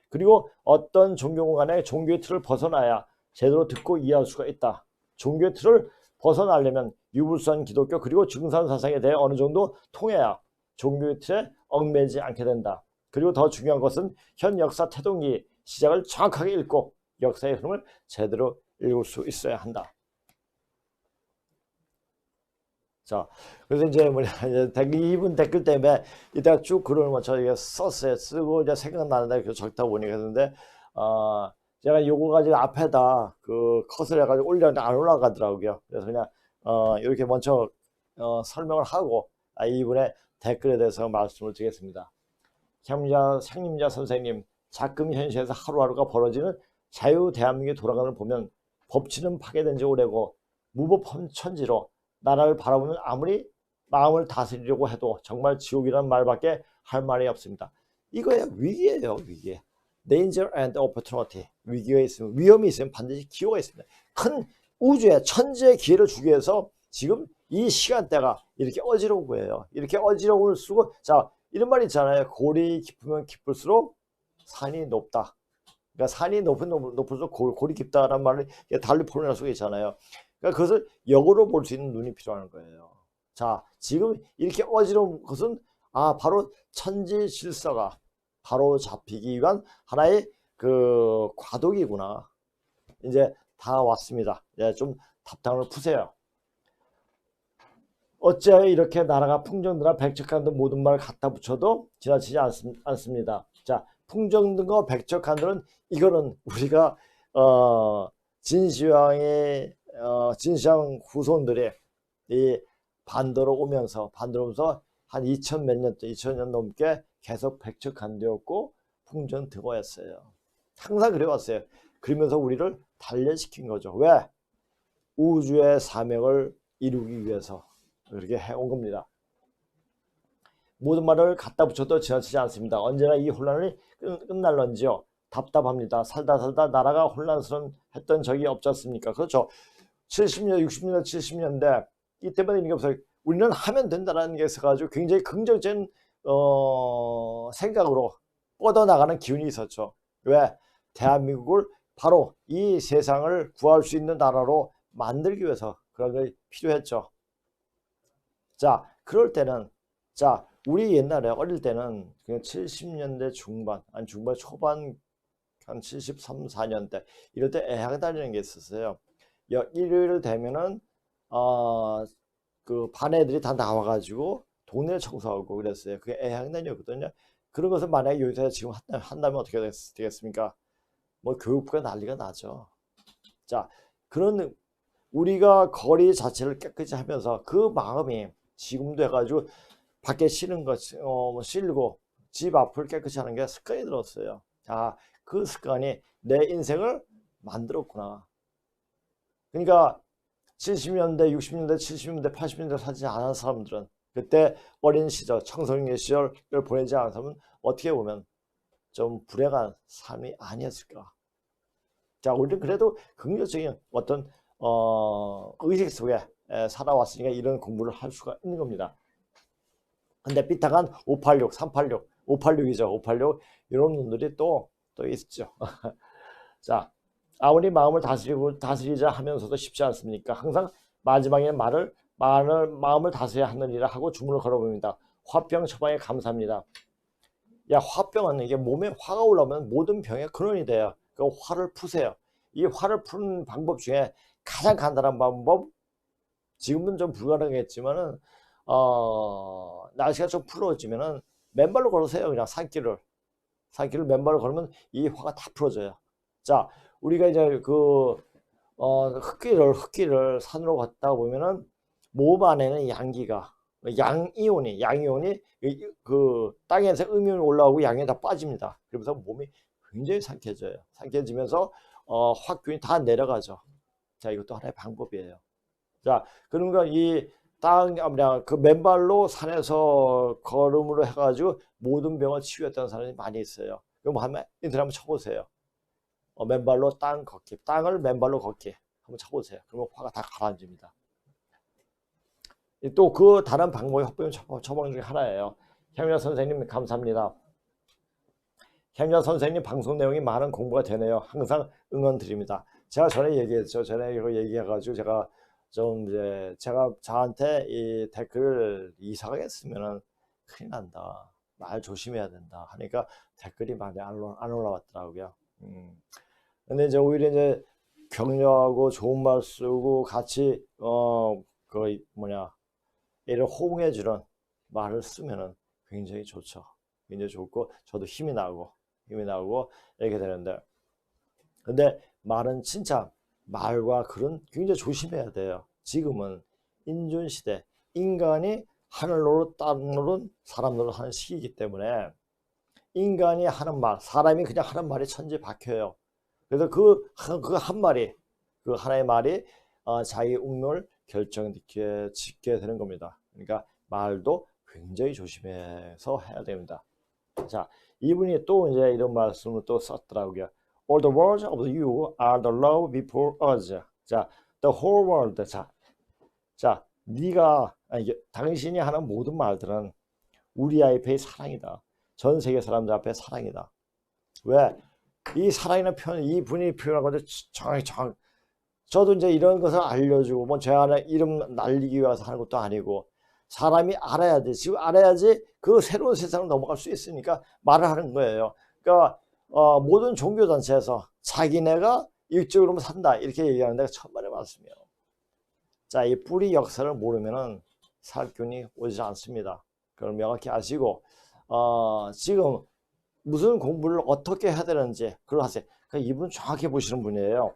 그리고 어떤 종교 간의 종교의 틀을 벗어나야 제대로 듣고 이해할 수가 있다. 종교의 틀을 벗어나려면 유불선 기독교 그리고 증산 사상에 대해 어느 정도 통해야 종교의 틀에 얽매지 않게 된다. 그리고 더 중요한 것은 현 역사 태동기 시작을 정확하게 읽고 역사의 흐름을 제대로 읽을 수 있어야 한다. 자, 그래서 이제 이분 댓글 때문에 이따가 쭉 글을 저희가 썼어요. 쓰고 이제 생각나는데 그 적다 보니까 했는데 제가 요거 가지고 앞에다 그 컷을 해가지고 올렸는데 안 올라가더라고요. 그래서 그냥 이렇게 먼저 설명을 하고 이분의 댓글에 대해서 말씀을 드리겠습니다. 향림자 선생님, 작금 현실에서 하루하루가 벌어지는 자유 대한민국이 돌아가는 걸 보면 법치는 파괴된 지 오래고 무법천지로 나라를 바라보면 아무리 마음을 다스리려고 해도 정말 지옥이라는 말밖에 할 말이 없습니다. 이거예요. 위기예요. 위기. Danger and opportunity. 위기가 있으면 위험이 있으면 반드시 기회가 있습니다. 큰 우주에 천지의 기회를 주기 위해서 지금 이 시간대가 이렇게 어지러운 거예요. 이렇게 어지러움을 쓰고 자 이런 말 있잖아요. 골이 깊으면 깊을수록 산이 높다. 그러니까 산이 높을수록 골이 깊다라는 말을 달리 표현할 수가 있잖아요. 그러니까 그것을 역으로 볼 수 있는 눈이 필요한 거예요. 자, 지금 이렇게 어지러운 것은 바로 천지 질서가 바로 잡히기 위한 하나의 그 과도기구나. 이제 다 왔습니다. 예, 좀 답답을 푸세요. 어째 이렇게 나라가 풍정드나 백척한들 모든 말을 갖다 붙여도 지나치지 않습니다. 자, 풍정등과 백척한들은 이거는 우리가 진시황의 진시황 후손들이 이 반도로 오면서 한 2000 몇 년, 2000년 넘게 계속 백척한대였고 풍정등화였어요. 항상 그래왔어요. 그러면서 우리를 단련시킨 거죠. 왜? 우주의 사명을 이루기 위해서 그렇게 해온 겁니다. 모든 말을 갖다 붙여도 지나치지 않습니다. 언제나 이 혼란이 끝날런지요. 답답합니다. 살다 나라가 혼란스러웠던 적이 없지 않습니까? 그렇죠. 70년, 60년, 70년대 이때마다 이게 없어요. 우리는 하면 된다는 게 있어가지고 굉장히 긍정적인 생각으로 뻗어나가는 기운이 있었죠. 왜? 대한민국을 바로 이 세상을 구할 수 있는 나라로 만들기 위해서 그런 게 필요했죠. 자, 그럴 때는 우리 옛날에 어릴 때는 그냥 70년대 중반, 아니 중반 초반 한 73, 4년대 이럴 때 애학 다니는 게 있었어요. 일요일 되면은 그 반 애들이 다 나와가지고 동네 청소하고 그랬어요. 그게 애학년이었거든요. 그런 것을 만약에 여기서 지금 한다면 어떻게 되겠습니까? 뭐 교육부가 난리가 나죠. 자, 그런 우리가 거리 자체를 깨끗이 하면서 그 마음이 지금도 해가지고 밖에 쉬는 것, 쉬고 집 앞을 깨끗이 하는 게 습관이 들었어요. 자, 그 습관이 내 인생을 만들었구나. 그러니까 70년대, 60년대, 70년대, 80년대 살지 않은 사람들은 그때 어린 시절, 청소년 시절을 보내지 않은 사람은 어떻게 보면 좀 불행한 삶이 아니었을까. 자, 우리는 그래도 긍정적인 어떤 의식 속에 살아왔으니까 이런 공부를 할 수가 있는 겁니다. 근데 삐딱한 586, 386, 586이죠. 586 이런 놈들이 또 있죠. 자, 아무리 마음을 다스리자 하면서도 쉽지 않습니까? 항상 마지막에 마음을 다스려야 하느니라 하고 주문을 걸어봅니다. 화병 처방에 감사합니다. 야, 화병은 이게 몸에 화가 올라오면 모든 병의 근원이 돼요. 그 화를 푸세요. 이 화를 푸는 방법 중에 가장 간단한 방법, 지금은 좀 불가능했지만은 날씨가 좀 풀어지면은 맨발로 걸으세요. 그냥 산길을 맨발로 걸으면 이 화가 다 풀어져요. 자, 우리가 이제 그 흙길을 산으로 걷다 보면은 몸 안에는 양이온이 그 땅에서 음이온이 올라오고 양이 다 빠집니다. 그러면서 몸이 굉장히 상쾌해져요. 상쾌해지면서 화균이 다 내려가죠. 자, 이것도 하나의 방법이에요. 자, 그러니까 그 맨발로 산에서 걸음으로 해가지고 모든 병을 치유했다는 사람이 많이 있어요. 그럼 인터넷 한번 쳐보세요. 맨발로 땅을 맨발로 걷기 한번 쳐보세요. 그러면 화가 다 가라앉습니다. 또 그 다른 방법이 화병 처방 중에 하나예요. 현미자 선생님 감사합니다. 현미자 선생님 방송 내용이 많은 공부가 되네요. 항상 응원 드립니다. 제가 전에 얘기했죠. 전에 이거 얘기해가지고 제가 저한테 이 댓글을 이상하게 쓰면은 큰일 난다. 말 조심해야 된다. 하니까 댓글이 많이 안 올라왔더라고요. 근데 이제 오히려 이제 격려하고 좋은 말 쓰고 같이 얘를 호응해주는 말을 쓰면은 굉장히 좋죠. 굉장히 좋고 저도 힘이 나고 이렇게 되는데, 근데 말은 진짜 말과 글은 굉장히 조심해야 돼요. 지금은 인준시대, 인간이 하늘로 땅으로 사람으로 하는 시기이기 때문에 인간이 하는 말, 사람이 그냥 하는 말이 천지에 박혀요. 그래서 그 한마디, 그 하나의 말이 자기 운명을 짓게 되는 겁니다. 그러니까 말도 굉장히 조심해서 해야 됩니다. 자, 이분이 또 이제 이런 말씀을 또 썼더라고요. All the words of you are the love before us. 자, the whole world. 자, 당신이 하는 모든 말들은 우리 앞에 사랑이다. 전 세계 사람들 앞에 사랑이다. 왜? 이 사랑이라는 표현, 이 분이 표현한 건데 저도 이제 이런 것을 알려주고 뭐 제 안에 이름 날리기 위해서 하는 것도 아니고, 사람이 알아야 돼. 지금 알아야지 그 새로운 세상을 넘어갈 수 있으니까 말을 하는 거예요. 그러니까 모든 종교단체에서 자기네가 이쪽으로 산다 이렇게 얘기하는 데가 천만의 말씀이에요. 자, 이 뿌리 역사를 모르면은 살균이 오지 않습니다. 그걸 명확히 아시고 지금 무슨 공부를 어떻게 해야 되는지 그걸 하세요. 그러니까 이분 정확히 보시는 분이에요.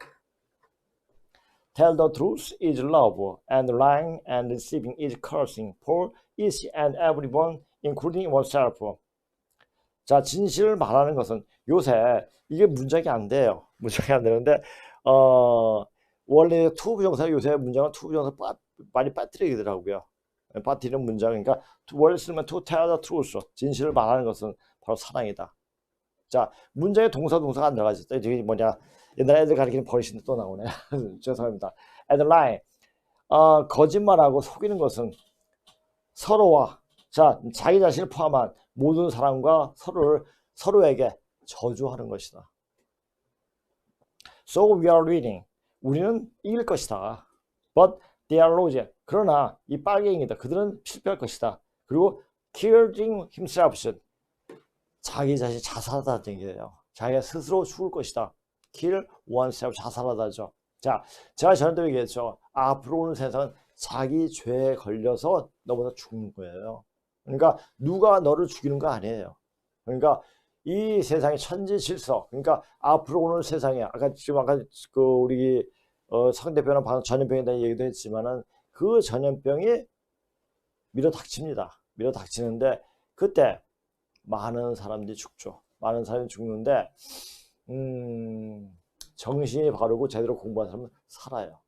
Tell the truth is love, and lying and deceiving is cursing for each and everyone, including oneself. 자, 진실을 말하는 것은 요새 이게 문장이 안 돼요. 문장이 안 되는데 원래 투부정사, 요새 문장은 투부정사 많이 빠뜨리더라고요. 빠뜨리는 문장, 그러니까 원래 쓰면 to tell the truth, 진실을 말하는 것은 바로 사랑이다. 자, 문장에 동사가 안 들어가죠. 이게 뭐냐, 옛날 애들 가르치는 버릇인데 또 나오네. 죄송합니다. and lie, 거짓말하고 속이는 것은 서로와, 자, 자기 자신을 포함한 모든 사람과 서로에게 저주하는 것이다. So we are winning, 우리는 이길 것이다. But they are losing, 그러나 이 빨갱이다, 그들은 실패할 것이다. 그리고 killing himself, 자기 자신 자살하다는 얘기예요. 자기가 스스로 죽을 것이다. kill oneself, 자살하다죠. 자, 제가 전에도 얘기했죠. 앞으로 오는 세상은 자기 죄에 걸려서 넘어서 죽는 거예요. 그러니까 누가 너를 죽이는 거 아니에요. 그러니까 이 세상의 천지질서, 그러니까 앞으로 오는 세상에 아까 그 우리 상대편은 방금 전염병에 대한 얘기도 했지만은 그 전염병이 밀어닥칩니다. 밀어닥치는데 그때 많은 사람들이 죽죠. 많은 사람이 죽는데 정신이 바르고 제대로 공부한 사람은 살아요.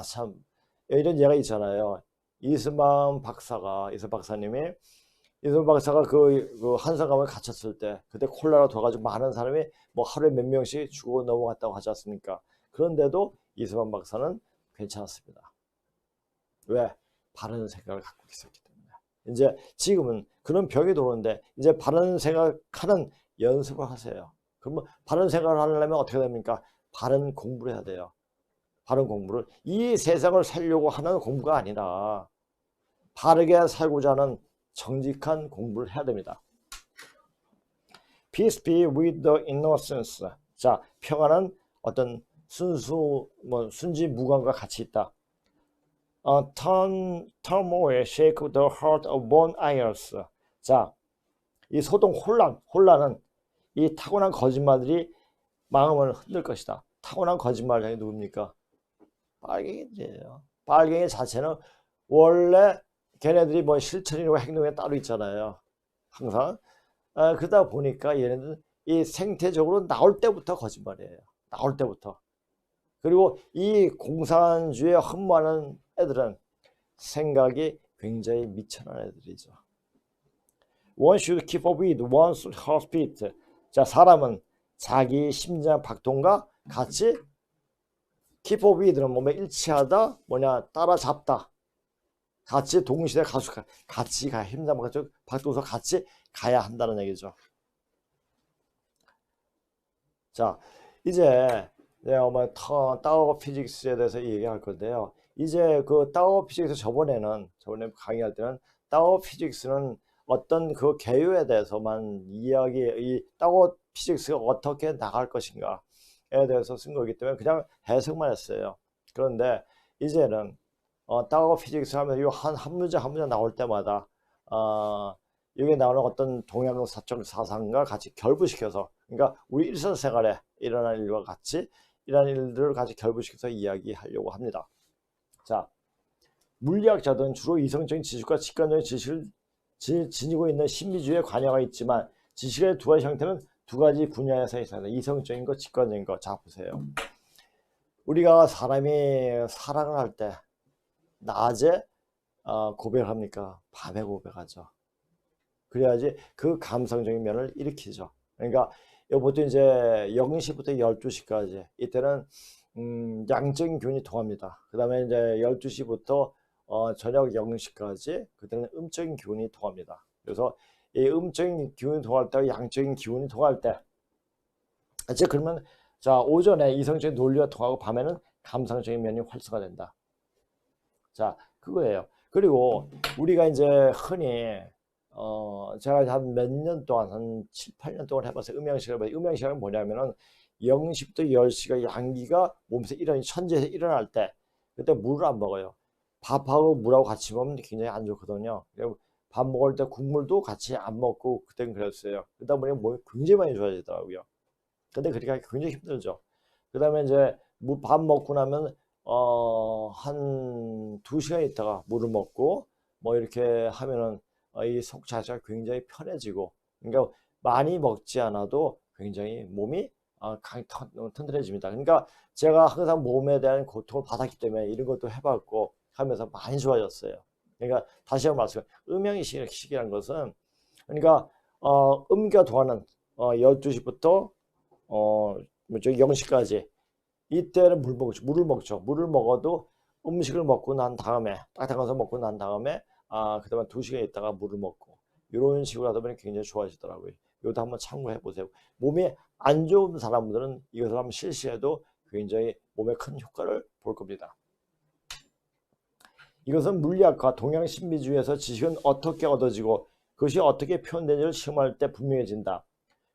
참 이런 예가 있잖아요. 이승만 박사님이 그 한성감을 갇혔을 때 그때 콜레라 돌아가지고 많은 사람이 뭐 하루에 몇 명씩 죽어 넘어갔다고 하지 않습니까? 그런데도 이승만 박사는 괜찮았습니다. 왜? 바른 생각을 갖고 있었기 때문에. 이제 지금은 그런 병이 도는데 이제 바른 생각하는 연습을 하세요. 그러면 바른 생각을 하려면 어떻게 됩니까? 바른 공부를 해야 돼요. 바른 공부를 이 세상을 살려고 하는 공부가 아니라 바르게 살고자 하는 정직한 공부를 해야 됩니다. Peace be with the innocence. 자, 평안은 어떤 순진무감과 같이 있다. Turmoil shake the heart of born idols. 자, 이 혼란은 이 타고난 거짓말들이 마음을 흔들 것이다. 타고난 거짓말장이 누굽니까? 빨갱이들이에요. 빨갱이 자체는 원래 걔네들이 뭐 실천이고 행동에 따로 있잖아요. 항상. 그러다 보니까 얘네들은 이 생태적으로 나올 때부터 거짓말이에요. 나올 때부터. 그리고 이 공산주의에 흠모하는 애들은 생각이 굉장히 미천한 애들이죠. One should keep up with one's heartbeat. 자, 사람은 자기 심장 박동과 같이 keep up with는 몸에 일치하다, 따라잡다. 같이 동시대 같이 가야 힘든 박동서 같이 가야 한다는 얘기죠. 자, 이제 내가 타워 피직스에 대해서 얘기할 건데요. 이제 그 타워 피직스 저번에 강의할 때는 타워 피직스는 어떤 그 개요에 대해서만 이 타워 피직스가 어떻게 나갈 것인가에 대해서 쓴 거기 때문에 그냥 해석만 했어요. 그런데 이제는 타워 피직스 하면 한 문제 나올 때마다 여기 나오는 어떤 동양사적 사상과 같이 결부시켜서, 그러니까 우리 일상생활에 일어나는 일과 같이 이런 일들을 같이 결부시켜서 이야기하려고 합니다. 자, 물리학자들은 주로 이성적인 지식과 직관적인 지식을 지니고 있는 신비주의에 관여가 있지만 지식의 두 가지 형태는 두 가지 분야에서 있습니다. 이성적인 것, 직관적인 것. 자, 보세요. 우리가 사람이 사랑을 할 때 낮에 고백을 합니까? 밤에 고백하죠. 그래야지 그 감성적인 면을 일으키죠. 그러니까 보통 이제 0시부터 12시까지 이때는 양적인 기운이 통합니다. 그 다음에 이제 12시부터 저녁 0시까지 그때는 음적인 기운이 통합니다. 그래서 이 음적인 기운이 통할 때 양적인 기운이 통할 때 이제 그러면 자, 오전에 이성적인 논리가 통하고 밤에는 감성적인 면이 활성화된다. 자, 그거예요. 그리고 우리가 이제 흔히 제가 한 몇 년 동안 한 7, 8년 동안 해봤어요. 음양식은 뭐냐면은 0시부터 10시가 양기가 몸에서 천재에서 일어날 때 그때 물을 안 먹어요. 밥하고 물하고 같이 먹으면 굉장히 안 좋거든요. 밥 먹을 때 국물도 같이 안 먹고 그때는 그랬어요. 그러다 보니 몸이 굉장히 많이 좋아지더라고요. 근데 그렇게 하기 굉장히 힘들죠. 그 다음에 이제 밥 먹고 나면 한 2시간 있다가 물을 먹고 뭐 이렇게 하면은 이 속 자체가 굉장히 편해지고, 그러니까 많이 먹지 않아도 굉장히 몸이 튼튼해집니다. 그러니까 제가 항상 몸에 대한 고통을 받았기 때문에 이런 것도 해봤고 하면서 많이 좋아졌어요. 그러니까 다시 한번 말씀드려요. 음양식이라는 것은 그러니까 음기가 통하는 12시부터 0시까지 이때는 물을 먹죠. 물을 먹어도 음식을 먹고 난 다음에 따뜻한 것을 먹고 난 다음에 그다음에 2시간 있다가 물을 먹고 이런 식으로 하다 보니 굉장히 좋아지더라고요. 이것도 한번 참고해 보세요. 몸이 안 좋은 사람들은 이것을 한번 실시해도 굉장히 몸에 큰 효과를 볼 겁니다. 이것은 물리학과 동양 신비주의에서 지식은 어떻게 얻어지고 그것이 어떻게 표현되는지를 시험할 때 분명해진다.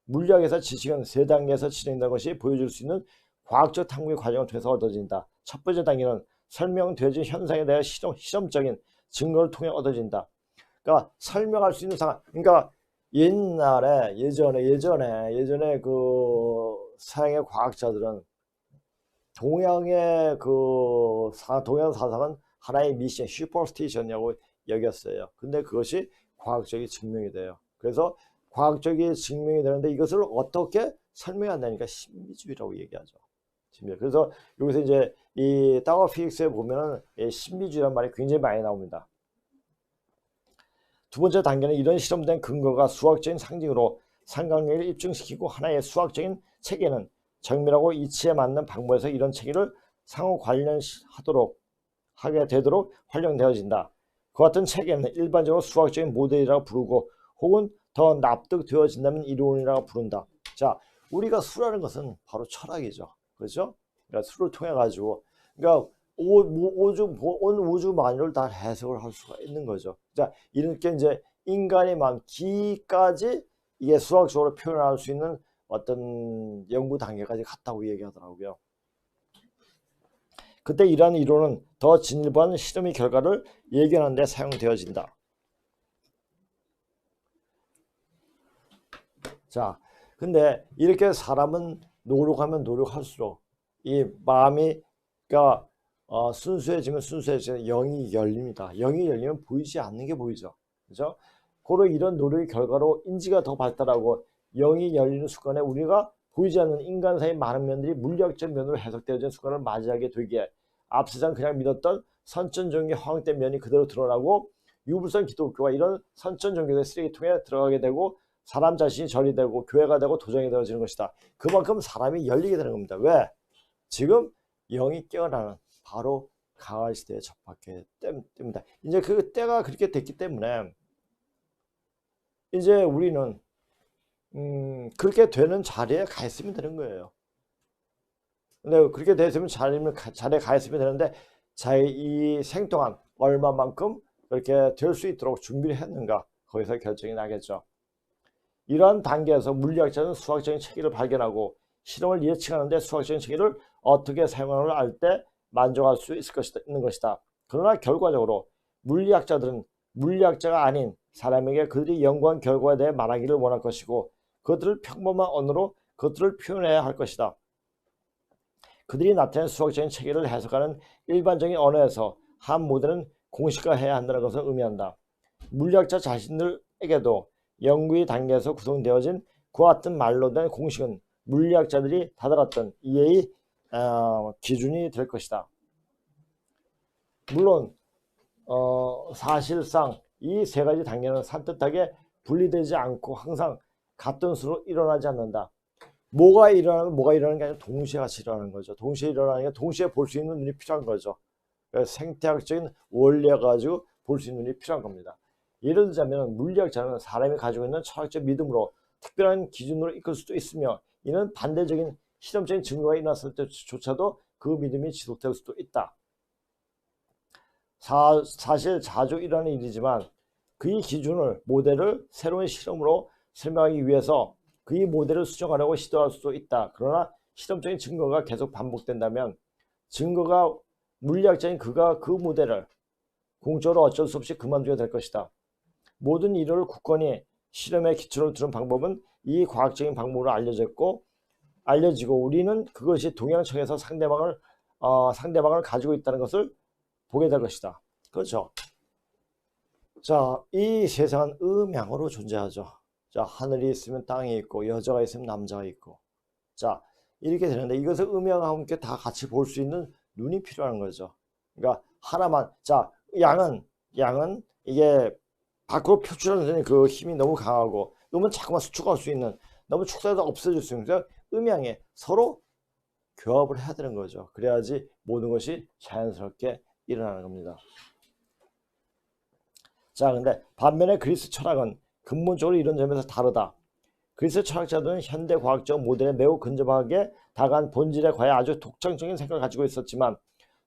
물리학에서 지식은 세 단계에서 진행된 것이 보여줄 수 있는 과학적 탐구의 과정을 통해서 얻어진다. 첫 번째 단계는 설명되어진 현상에 대한 실험적인 증거를 통해 얻어진다. 그러니까 설명할 수 있는 상황. 그러니까 예전에 그 서양의 과학자들은 동양의 동양 사상은 하나의 미션, 슈퍼스티션이라고 여겼어요. 근데 그것이 과학적인 증명이 돼요. 그래서 과학적인 증명이 되는데 이것을 어떻게 설명한다니까 신비주의라고 얘기하죠. 그래서 여기서 이제 이 타워 피직스에 보면은 신비주의란 말이 굉장히 많이 나옵니다. 두 번째 단계는 이런 실험된 근거가 수학적인 상징으로 상관관계를 입증시키고 하나의 수학적인 체계는 정밀하고 이치에 맞는 방법에서 이런 체계를 상호 하게 되도록 활용되어진다. 그 같은 체계는 일반적으로 수학적인 모델이라고 부르고 혹은 더 납득되어진다면 이론이라고 부른다. 자, 우리가 수라는 것은 바로 철학이죠. 그렇죠? 그러니까 수를 통해 가지고 그러니까 온 우주 만유를 다 해석을 할 수가 있는 거죠. 자, 이렇게 이제 인간의 마음 기까지 이게 수학적으로 표현할 수 있는 어떤 연구 단계까지 갔다고 얘기하더라고요. 그때 이러한 이론은 더 진일보한 실험의 결과를 예견하는 데 사용되어진다. 자, 근데 이렇게 사람은 노력하면 노력할수록 이 마음이 그러니까 순수해지면 영이 열립니다. 영이 열리면 보이지 않는 게 보이죠. 그죠? 고로 이런 노력의 결과로 인지가 더 발달하고 영이 열리는 순간에 우리가 보이지 않는 인간사의 많은 면들이 물리학적 면으로 해석되어진 순간을 맞이하게 되기에 앞서선 그냥 믿었던 선천종교의 허황된 면이 그대로 드러나고 유불선 기독교가 이런 선천종교의 쓰레기통에 들어가게 되고 사람 자신이 절이 되고 교회가 되고 도정이 되어지는 것이다. 그만큼 사람이 열리게 되는 겁니다. 왜? 지금 영이 깨어나는 바로 가을 시대에 접하게 됩니다. 이제 그 때가 그렇게 됐기 때문에 이제 우리는 그렇게 되는 자리에 가 있으면 되는 거예요. 근데 그렇게 됐으면 자리에 가 있으면 되는데 자기 이 생동안 얼마만큼 그렇게 될 수 있도록 준비를 했는가 거기서 결정이 나겠죠. 이러한 단계에서 물리학자는 수학적인 체계를 발견하고 실험을 예측하는데 수학적인 체계를 어떻게 사용하는가를 알 때 만족할 수 있는 것이다. 그러나 결과적으로 물리학자들은 물리학자가 아닌 사람에게 그들이 연구한 결과에 대해 말하기를 원할 것이고 그들을 평범한 언어로 그것들을 표현해야 할 것이다. 그들이 나타낸 수학적인 체계를 해석하는 일반적인 언어에서 한 모델은 공식화해야 한다는 것을 의미한다. 물리학자 자신들에게도 연구의 단계에서 구성되어진 그와 같은 말로 된 공식은 물리학자들이 다다랐던 이해의 기준이 될 것이다. 물론 사실상 이 세 가지 단계는 산뜻하게 분리되지 않고 항상 같은 수로 일어나지 않는다. 뭐가 일어나는 게 아니라 동시에 같이 일어나는 거죠. 동시에 일어나는 게 동시에 볼 수 있는 눈이 필요한 거죠. 그래서 생태학적인 원리에 가지고 볼 수 있는 눈이 필요한 겁니다. 예를 들자면 물리학자는 사람이 가지고 있는 철학적 믿음으로 특별한 기준으로 이끌 수도 있으며 이는 반대적인 실험적인 증거가 일어났을 때조차도 그 믿음이 지속될 수도 있다. 사실 자주 일어나는 일이지만 그의 기준을 모델을 새로운 실험으로 설명하기 위해서 그의 모델을 수정하려고 시도할 수도 있다. 그러나 실험적인 증거가 계속 반복된다면 증거가 물리학자인 그가 그 모델을 공적으로 어쩔 수 없이 그만두게 될 것이다. 모든 이론을 굳건히 실험의 기초로 두는 방법은 이 과학적인 방법으로 알려지고 우리는 그것이 동양청에서 상대방을 가지고 있다는 것을 보게 될 것이다. 그렇죠. 자, 이 세상은 음양으로 존재하죠. 자, 하늘이 있으면 땅이 있고 여자가 있으면 남자가 있고 자, 이렇게 되는데 이것을 음양과 함께 다 같이 볼 수 있는 눈이 필요한 거죠. 그러니까 하나만 자, 양은 이게 밖으로 표출하는 그 힘이 너무 강하고 너무 자꾸만 수축할 수 있는 너무 축소해서 없어질 수 있는 음양에 서로 교합을 해야 되는 거죠. 그래야지 모든 것이 자연스럽게 일어나는 겁니다. 자, 근데 반면에 그리스 철학은 근본적으로 이런 점에서 다르다. 그리스 철학자들은 현대 과학적 모델에 매우 근접하게 다가간 본질에 관해 아주 독창적인 생각을 가지고 있었지만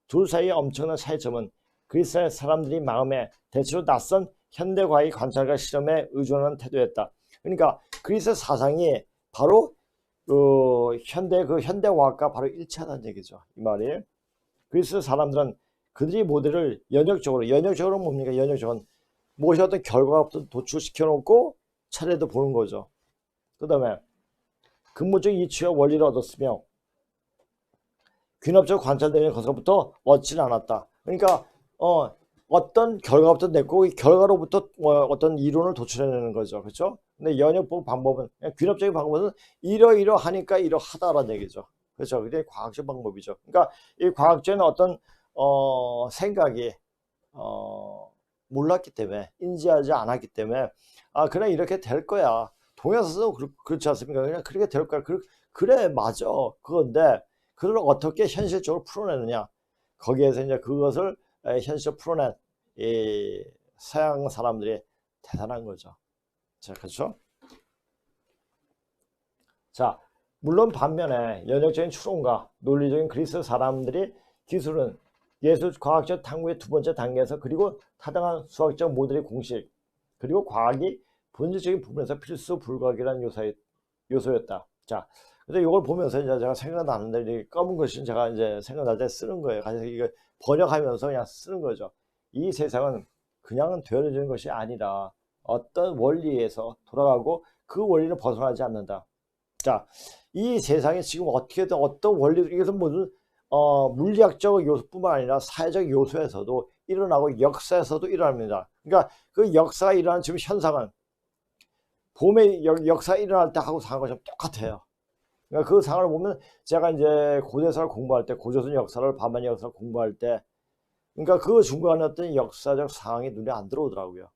둘 사이의 엄청난 차이점은 그리스 사람들이 마음에 대체로 낯선 현대 과학의 관찰과 실험에 의존하는 태도였다. 그러니까 그리스 사상이 바로 현대 과학과 바로 일치하다는 얘기죠. 이 말이. 그리스 사람들은 그들이 모델을 연역적으로 뭡니까? 연역적은 무엇이 어떤 결과부터 도출시켜 놓고 차례도 보는 거죠. 그 다음에 근본적 이치와 원리를 얻었으며 귀납적 관찰되는 것으로부터 얻지는 않았다. 그러니까 어떤 결과부터 냈고 이 결과로부터 어떤 이론을 도출해내는 거죠. 그렇죠? 근데 연역법 방법은 귀납적인 방법은 이러이러하니까 이러하다라는 얘기죠. 그렇죠? 그게 과학적 방법이죠. 그러니까 이 과학적인 어떤 생각이 몰랐기 때문에 인지하지 않았기 때문에 그냥 이렇게 될 거야. 동양사도 그렇지 않습니까? 그냥 그렇게 될 거야. 그래 맞아. 그건데 그걸 어떻게 현실적으로 풀어내느냐. 거기에서 이제 그것을 현실적으로 풀어낸 이 서양 사람들이 대단한 거죠. 자, 그렇죠? 자, 물론 반면에 연역적인 추론과 논리적인 그리스 사람들이 기술은 예술 과학적 탐구의 두 번째 단계에서 그리고 타당한 수학적 모델의 공식 그리고 과학이 본질적인 부분에서 필수 불가결한 요소였다. 자, 근데 이걸 보면서 이제 제가 생각나는데 이 검은 글씨는 제가 이제 생각날 때 쓰는 거예요. 그래서 이거 번역하면서 그냥 쓰는 거죠. 이 세상은 그냥 되어지는 것이 아니라 어떤 원리에서 돌아가고 그 원리를 벗어나지 않는다. 자, 이 세상에 지금 어떻게든 어떤 원리, 이것은 무슨 물리학적 요소뿐만 아니라 사회적 요소에서도 일어나고 역사에서도 일어납니다. 그러니까 그 역사가 일어나는 지금 현상은 봄에 역사가 일어날 때 하고 상한 것이 똑같아요. 그러니까 그 상황을 보면 제가 이제 고대사를 공부할 때 고조선 역사를 반만 역사를 공부할 때 그러니까 그 중간에 어떤 역사적 상황이 눈에 안 들어오더라고요.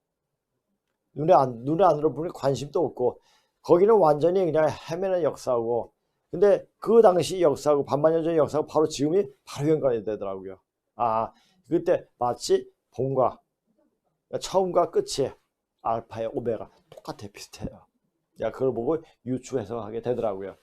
눈에 안 들어보니 관심도 없고 거기는 완전히 그냥 헤매는 역사고 근데 그 당시 역사하고 반만년 전 역사하고 바로 지금이 바로 연관이 되더라고요. 그때 마치 봄과 처음과 끝이 알파의 오메가 똑같아 비슷해요. 그걸 보고 유추 해석하게 되더라고요.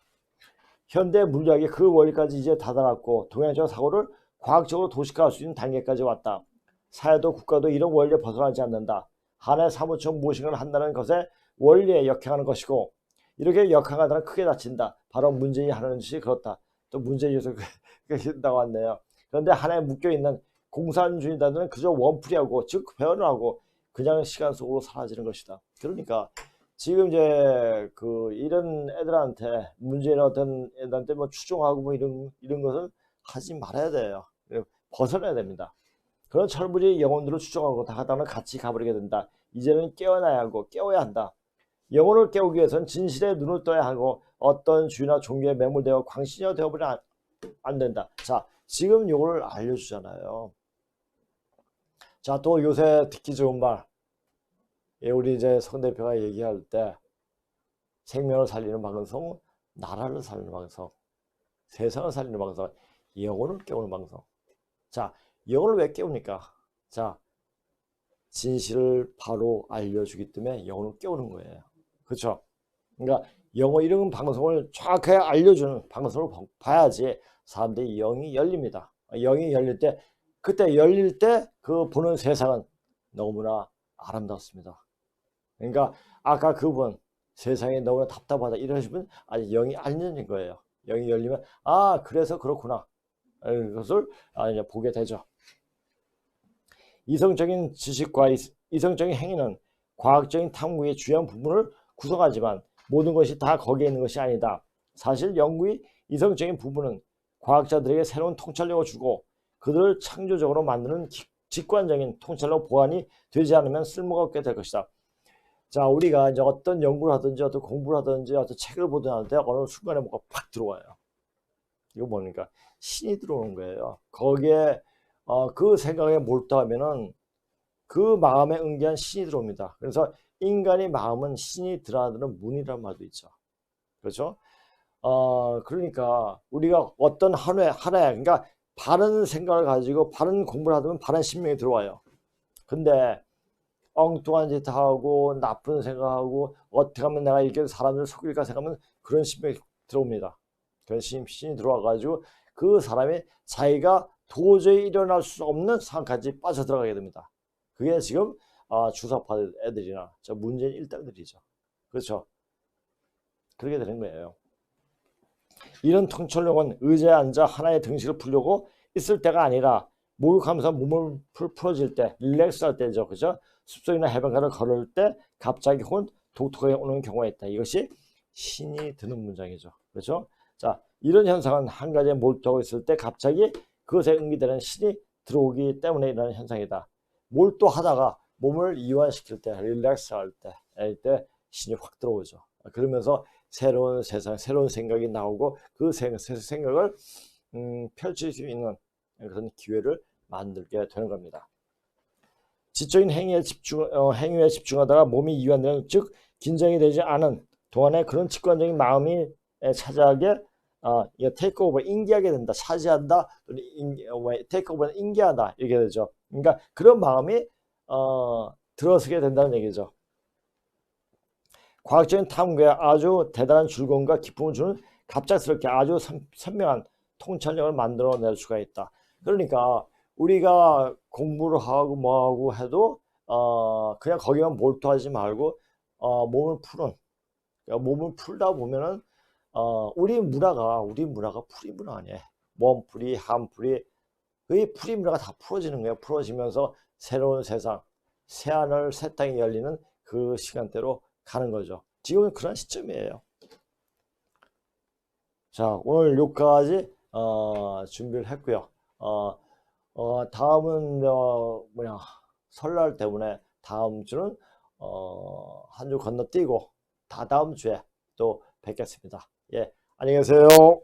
현대 물리학이 그 원리까지 이제 다다랐고 동양적 사고를 과학적으로 도식화할 수 있는 단계까지 왔다. 사회도 국가도 이런 원리에 벗어나지 않는다. 하나의 사무처럼 무엇인가를 한다는 것에 원리에 역행하는 것이고 이렇게 역행하다가 크게 다친다. 바로 문재인이 하는 짓이 그렇다. 또 문재인에서 나왔네요. 그런데 하나에 묶여있는 공산주의자들은 그저 원풀이하고 즉 배언을 하고 그냥 시간 속으로 사라지는 것이다. 그러니까 지금 이제 이런 애들한테 문재인 어떤 애들한테 뭐 추종하고 뭐 이런 것은 하지 말아야 돼요. 벗어나야 됩니다. 그런 철부지의 영혼들을 추종하고 다 하다는 같이 가버리게 된다. 이제는 깨어나야 하고 깨워야 한다. 영혼을 깨우기 위해서는 진실에 눈을 떠야 하고 어떤 주의나 종교에 매몰되어 광신이 되어버리면 안 된다. 자, 지금 이걸 알려주잖아요. 자, 또 요새 듣기 좋은 말. 우리 이제 성 대표가 얘기할 때 생명을 살리는 방송, 나라를 살리는 방송, 세상을 살리는 방송, 영혼을 깨우는 방송. 자, 영혼을 왜 깨웁니까? 자, 진실을 바로 알려주기 때문에 영혼을 깨우는 거예요. 그렇죠? 그러니까 영어 이런 방송을 정확하게 알려주는 방송을 봐야지 사람들이 영이 열립니다. 영이 열릴 때 그때 열릴 때 그 보는 세상은 너무나 아름답습니다. 그러니까 아까 그분 세상에 너무나 답답하다 이러시면 아직 영이 안 열린 거예요. 영이 열리면 그래서 그렇구나 그것을 이제 보게 되죠. 이성적인 지식과 이성적인 행위는 과학적인 탐구의 주요한 부분을 구성하지만 모든 것이 다 거기에 있는 것이 아니다. 사실 연구의 이성적인 부분은 과학자들에게 새로운 통찰력을 주고 그들을 창조적으로 만드는 직관적인 통찰력 보완이 되지 않으면 쓸모가 없게 될 것이다. 자, 우리가 이제 어떤 연구를 하든지 어떤 공부를 하든지 어떤 책을 보든 할 때 어느 순간에 뭐가 팍 들어와요. 이거 뭡니까? 신이 들어오는 거예요. 거기에 그 생각에 몰두하면은 그 마음에 응기한 신이 들어옵니다. 그래서 인간의 마음은 신이 드나드는 문이란 말도 있죠. 그렇죠? 그러니까 우리가 어떤 하나에 그러니까 바른 생각을 가지고 바른 공부를 하면 바른 신명이 들어와요. 근데 엉뚱한 짓 하고 나쁜 생각하고 어떻게 하면 내가 이렇게 사람들을 속일까 생각하면 그런 신명이 들어옵니다. 그런 신이 들어와가지고 그 사람이 자기가 도저히 일어날 수 없는 상황까지 빠져들어가게 됩니다. 그게 지금 주사파 애들이나 저 문재인 일당들이죠. 그렇죠? 그렇게 되는 거예요. 이런 통찰력은 의자에 앉아 하나의 등식을 풀려고 있을 때가 아니라 목욕하면서 몸을 풀어질 때 릴렉스 할 때죠. 그죠? 숲속이나 해변가를 걸을 때 갑자기 혹은 독특하게 오는 경우가 있다. 이것이 신이 드는 문장이죠. 그렇죠? 자, 이런 현상은 한 가지에 몰두하고 있을 때 갑자기 그것에 응기되는 신이 들어오기 때문에 일어나는 현상이다. 몰두하다가 몸을 이완시킬 때, 릴렉스 할 때 신이 확 들어오죠. 그러면서 새로운 세상, 새로운 생각이 나오고 그 생각을 펼칠 수 있는 그런 기회를 만들게 되는 겁니다. 지적인 행위에 집중하다가 몸이 이완되는, 즉 긴장이 되지 않은 동안에 그런 직관적인 마음이 차지하게 테이크오버, 인기하게 된다, 차지한다, 테이크오버는 인기하다 이렇게 되죠. 그러니까 그런 마음이 들어서게 된다는 얘기죠. 과학적인 탐구에 아주 대단한 즐거움과 기쁨을 주는 갑작스럽게 아주 선명한 통찰력을 만들어낼 수가 있다. 그러니까 우리가 공부를 하고 뭐하고 해도 그냥 거기만 몰두하지 말고 몸을 풀다 보면은 우리 문화가 풀이 문화 아니에요. 몸풀이, 한풀이, 의 풀이 문화가 다 풀어지는 거예요. 풀어지면서 새로운 세상, 새하늘, 새 땅이 열리는 그 시간대로 가는 거죠. 지금은 그런 시점이에요. 자, 오늘 여기까지 준비를 했고요. 다음은 설날 때문에 다음 주는 한 주 건너뛰고 다다음 주에 또 뵙겠습니다. 예, 안녕히 계세요.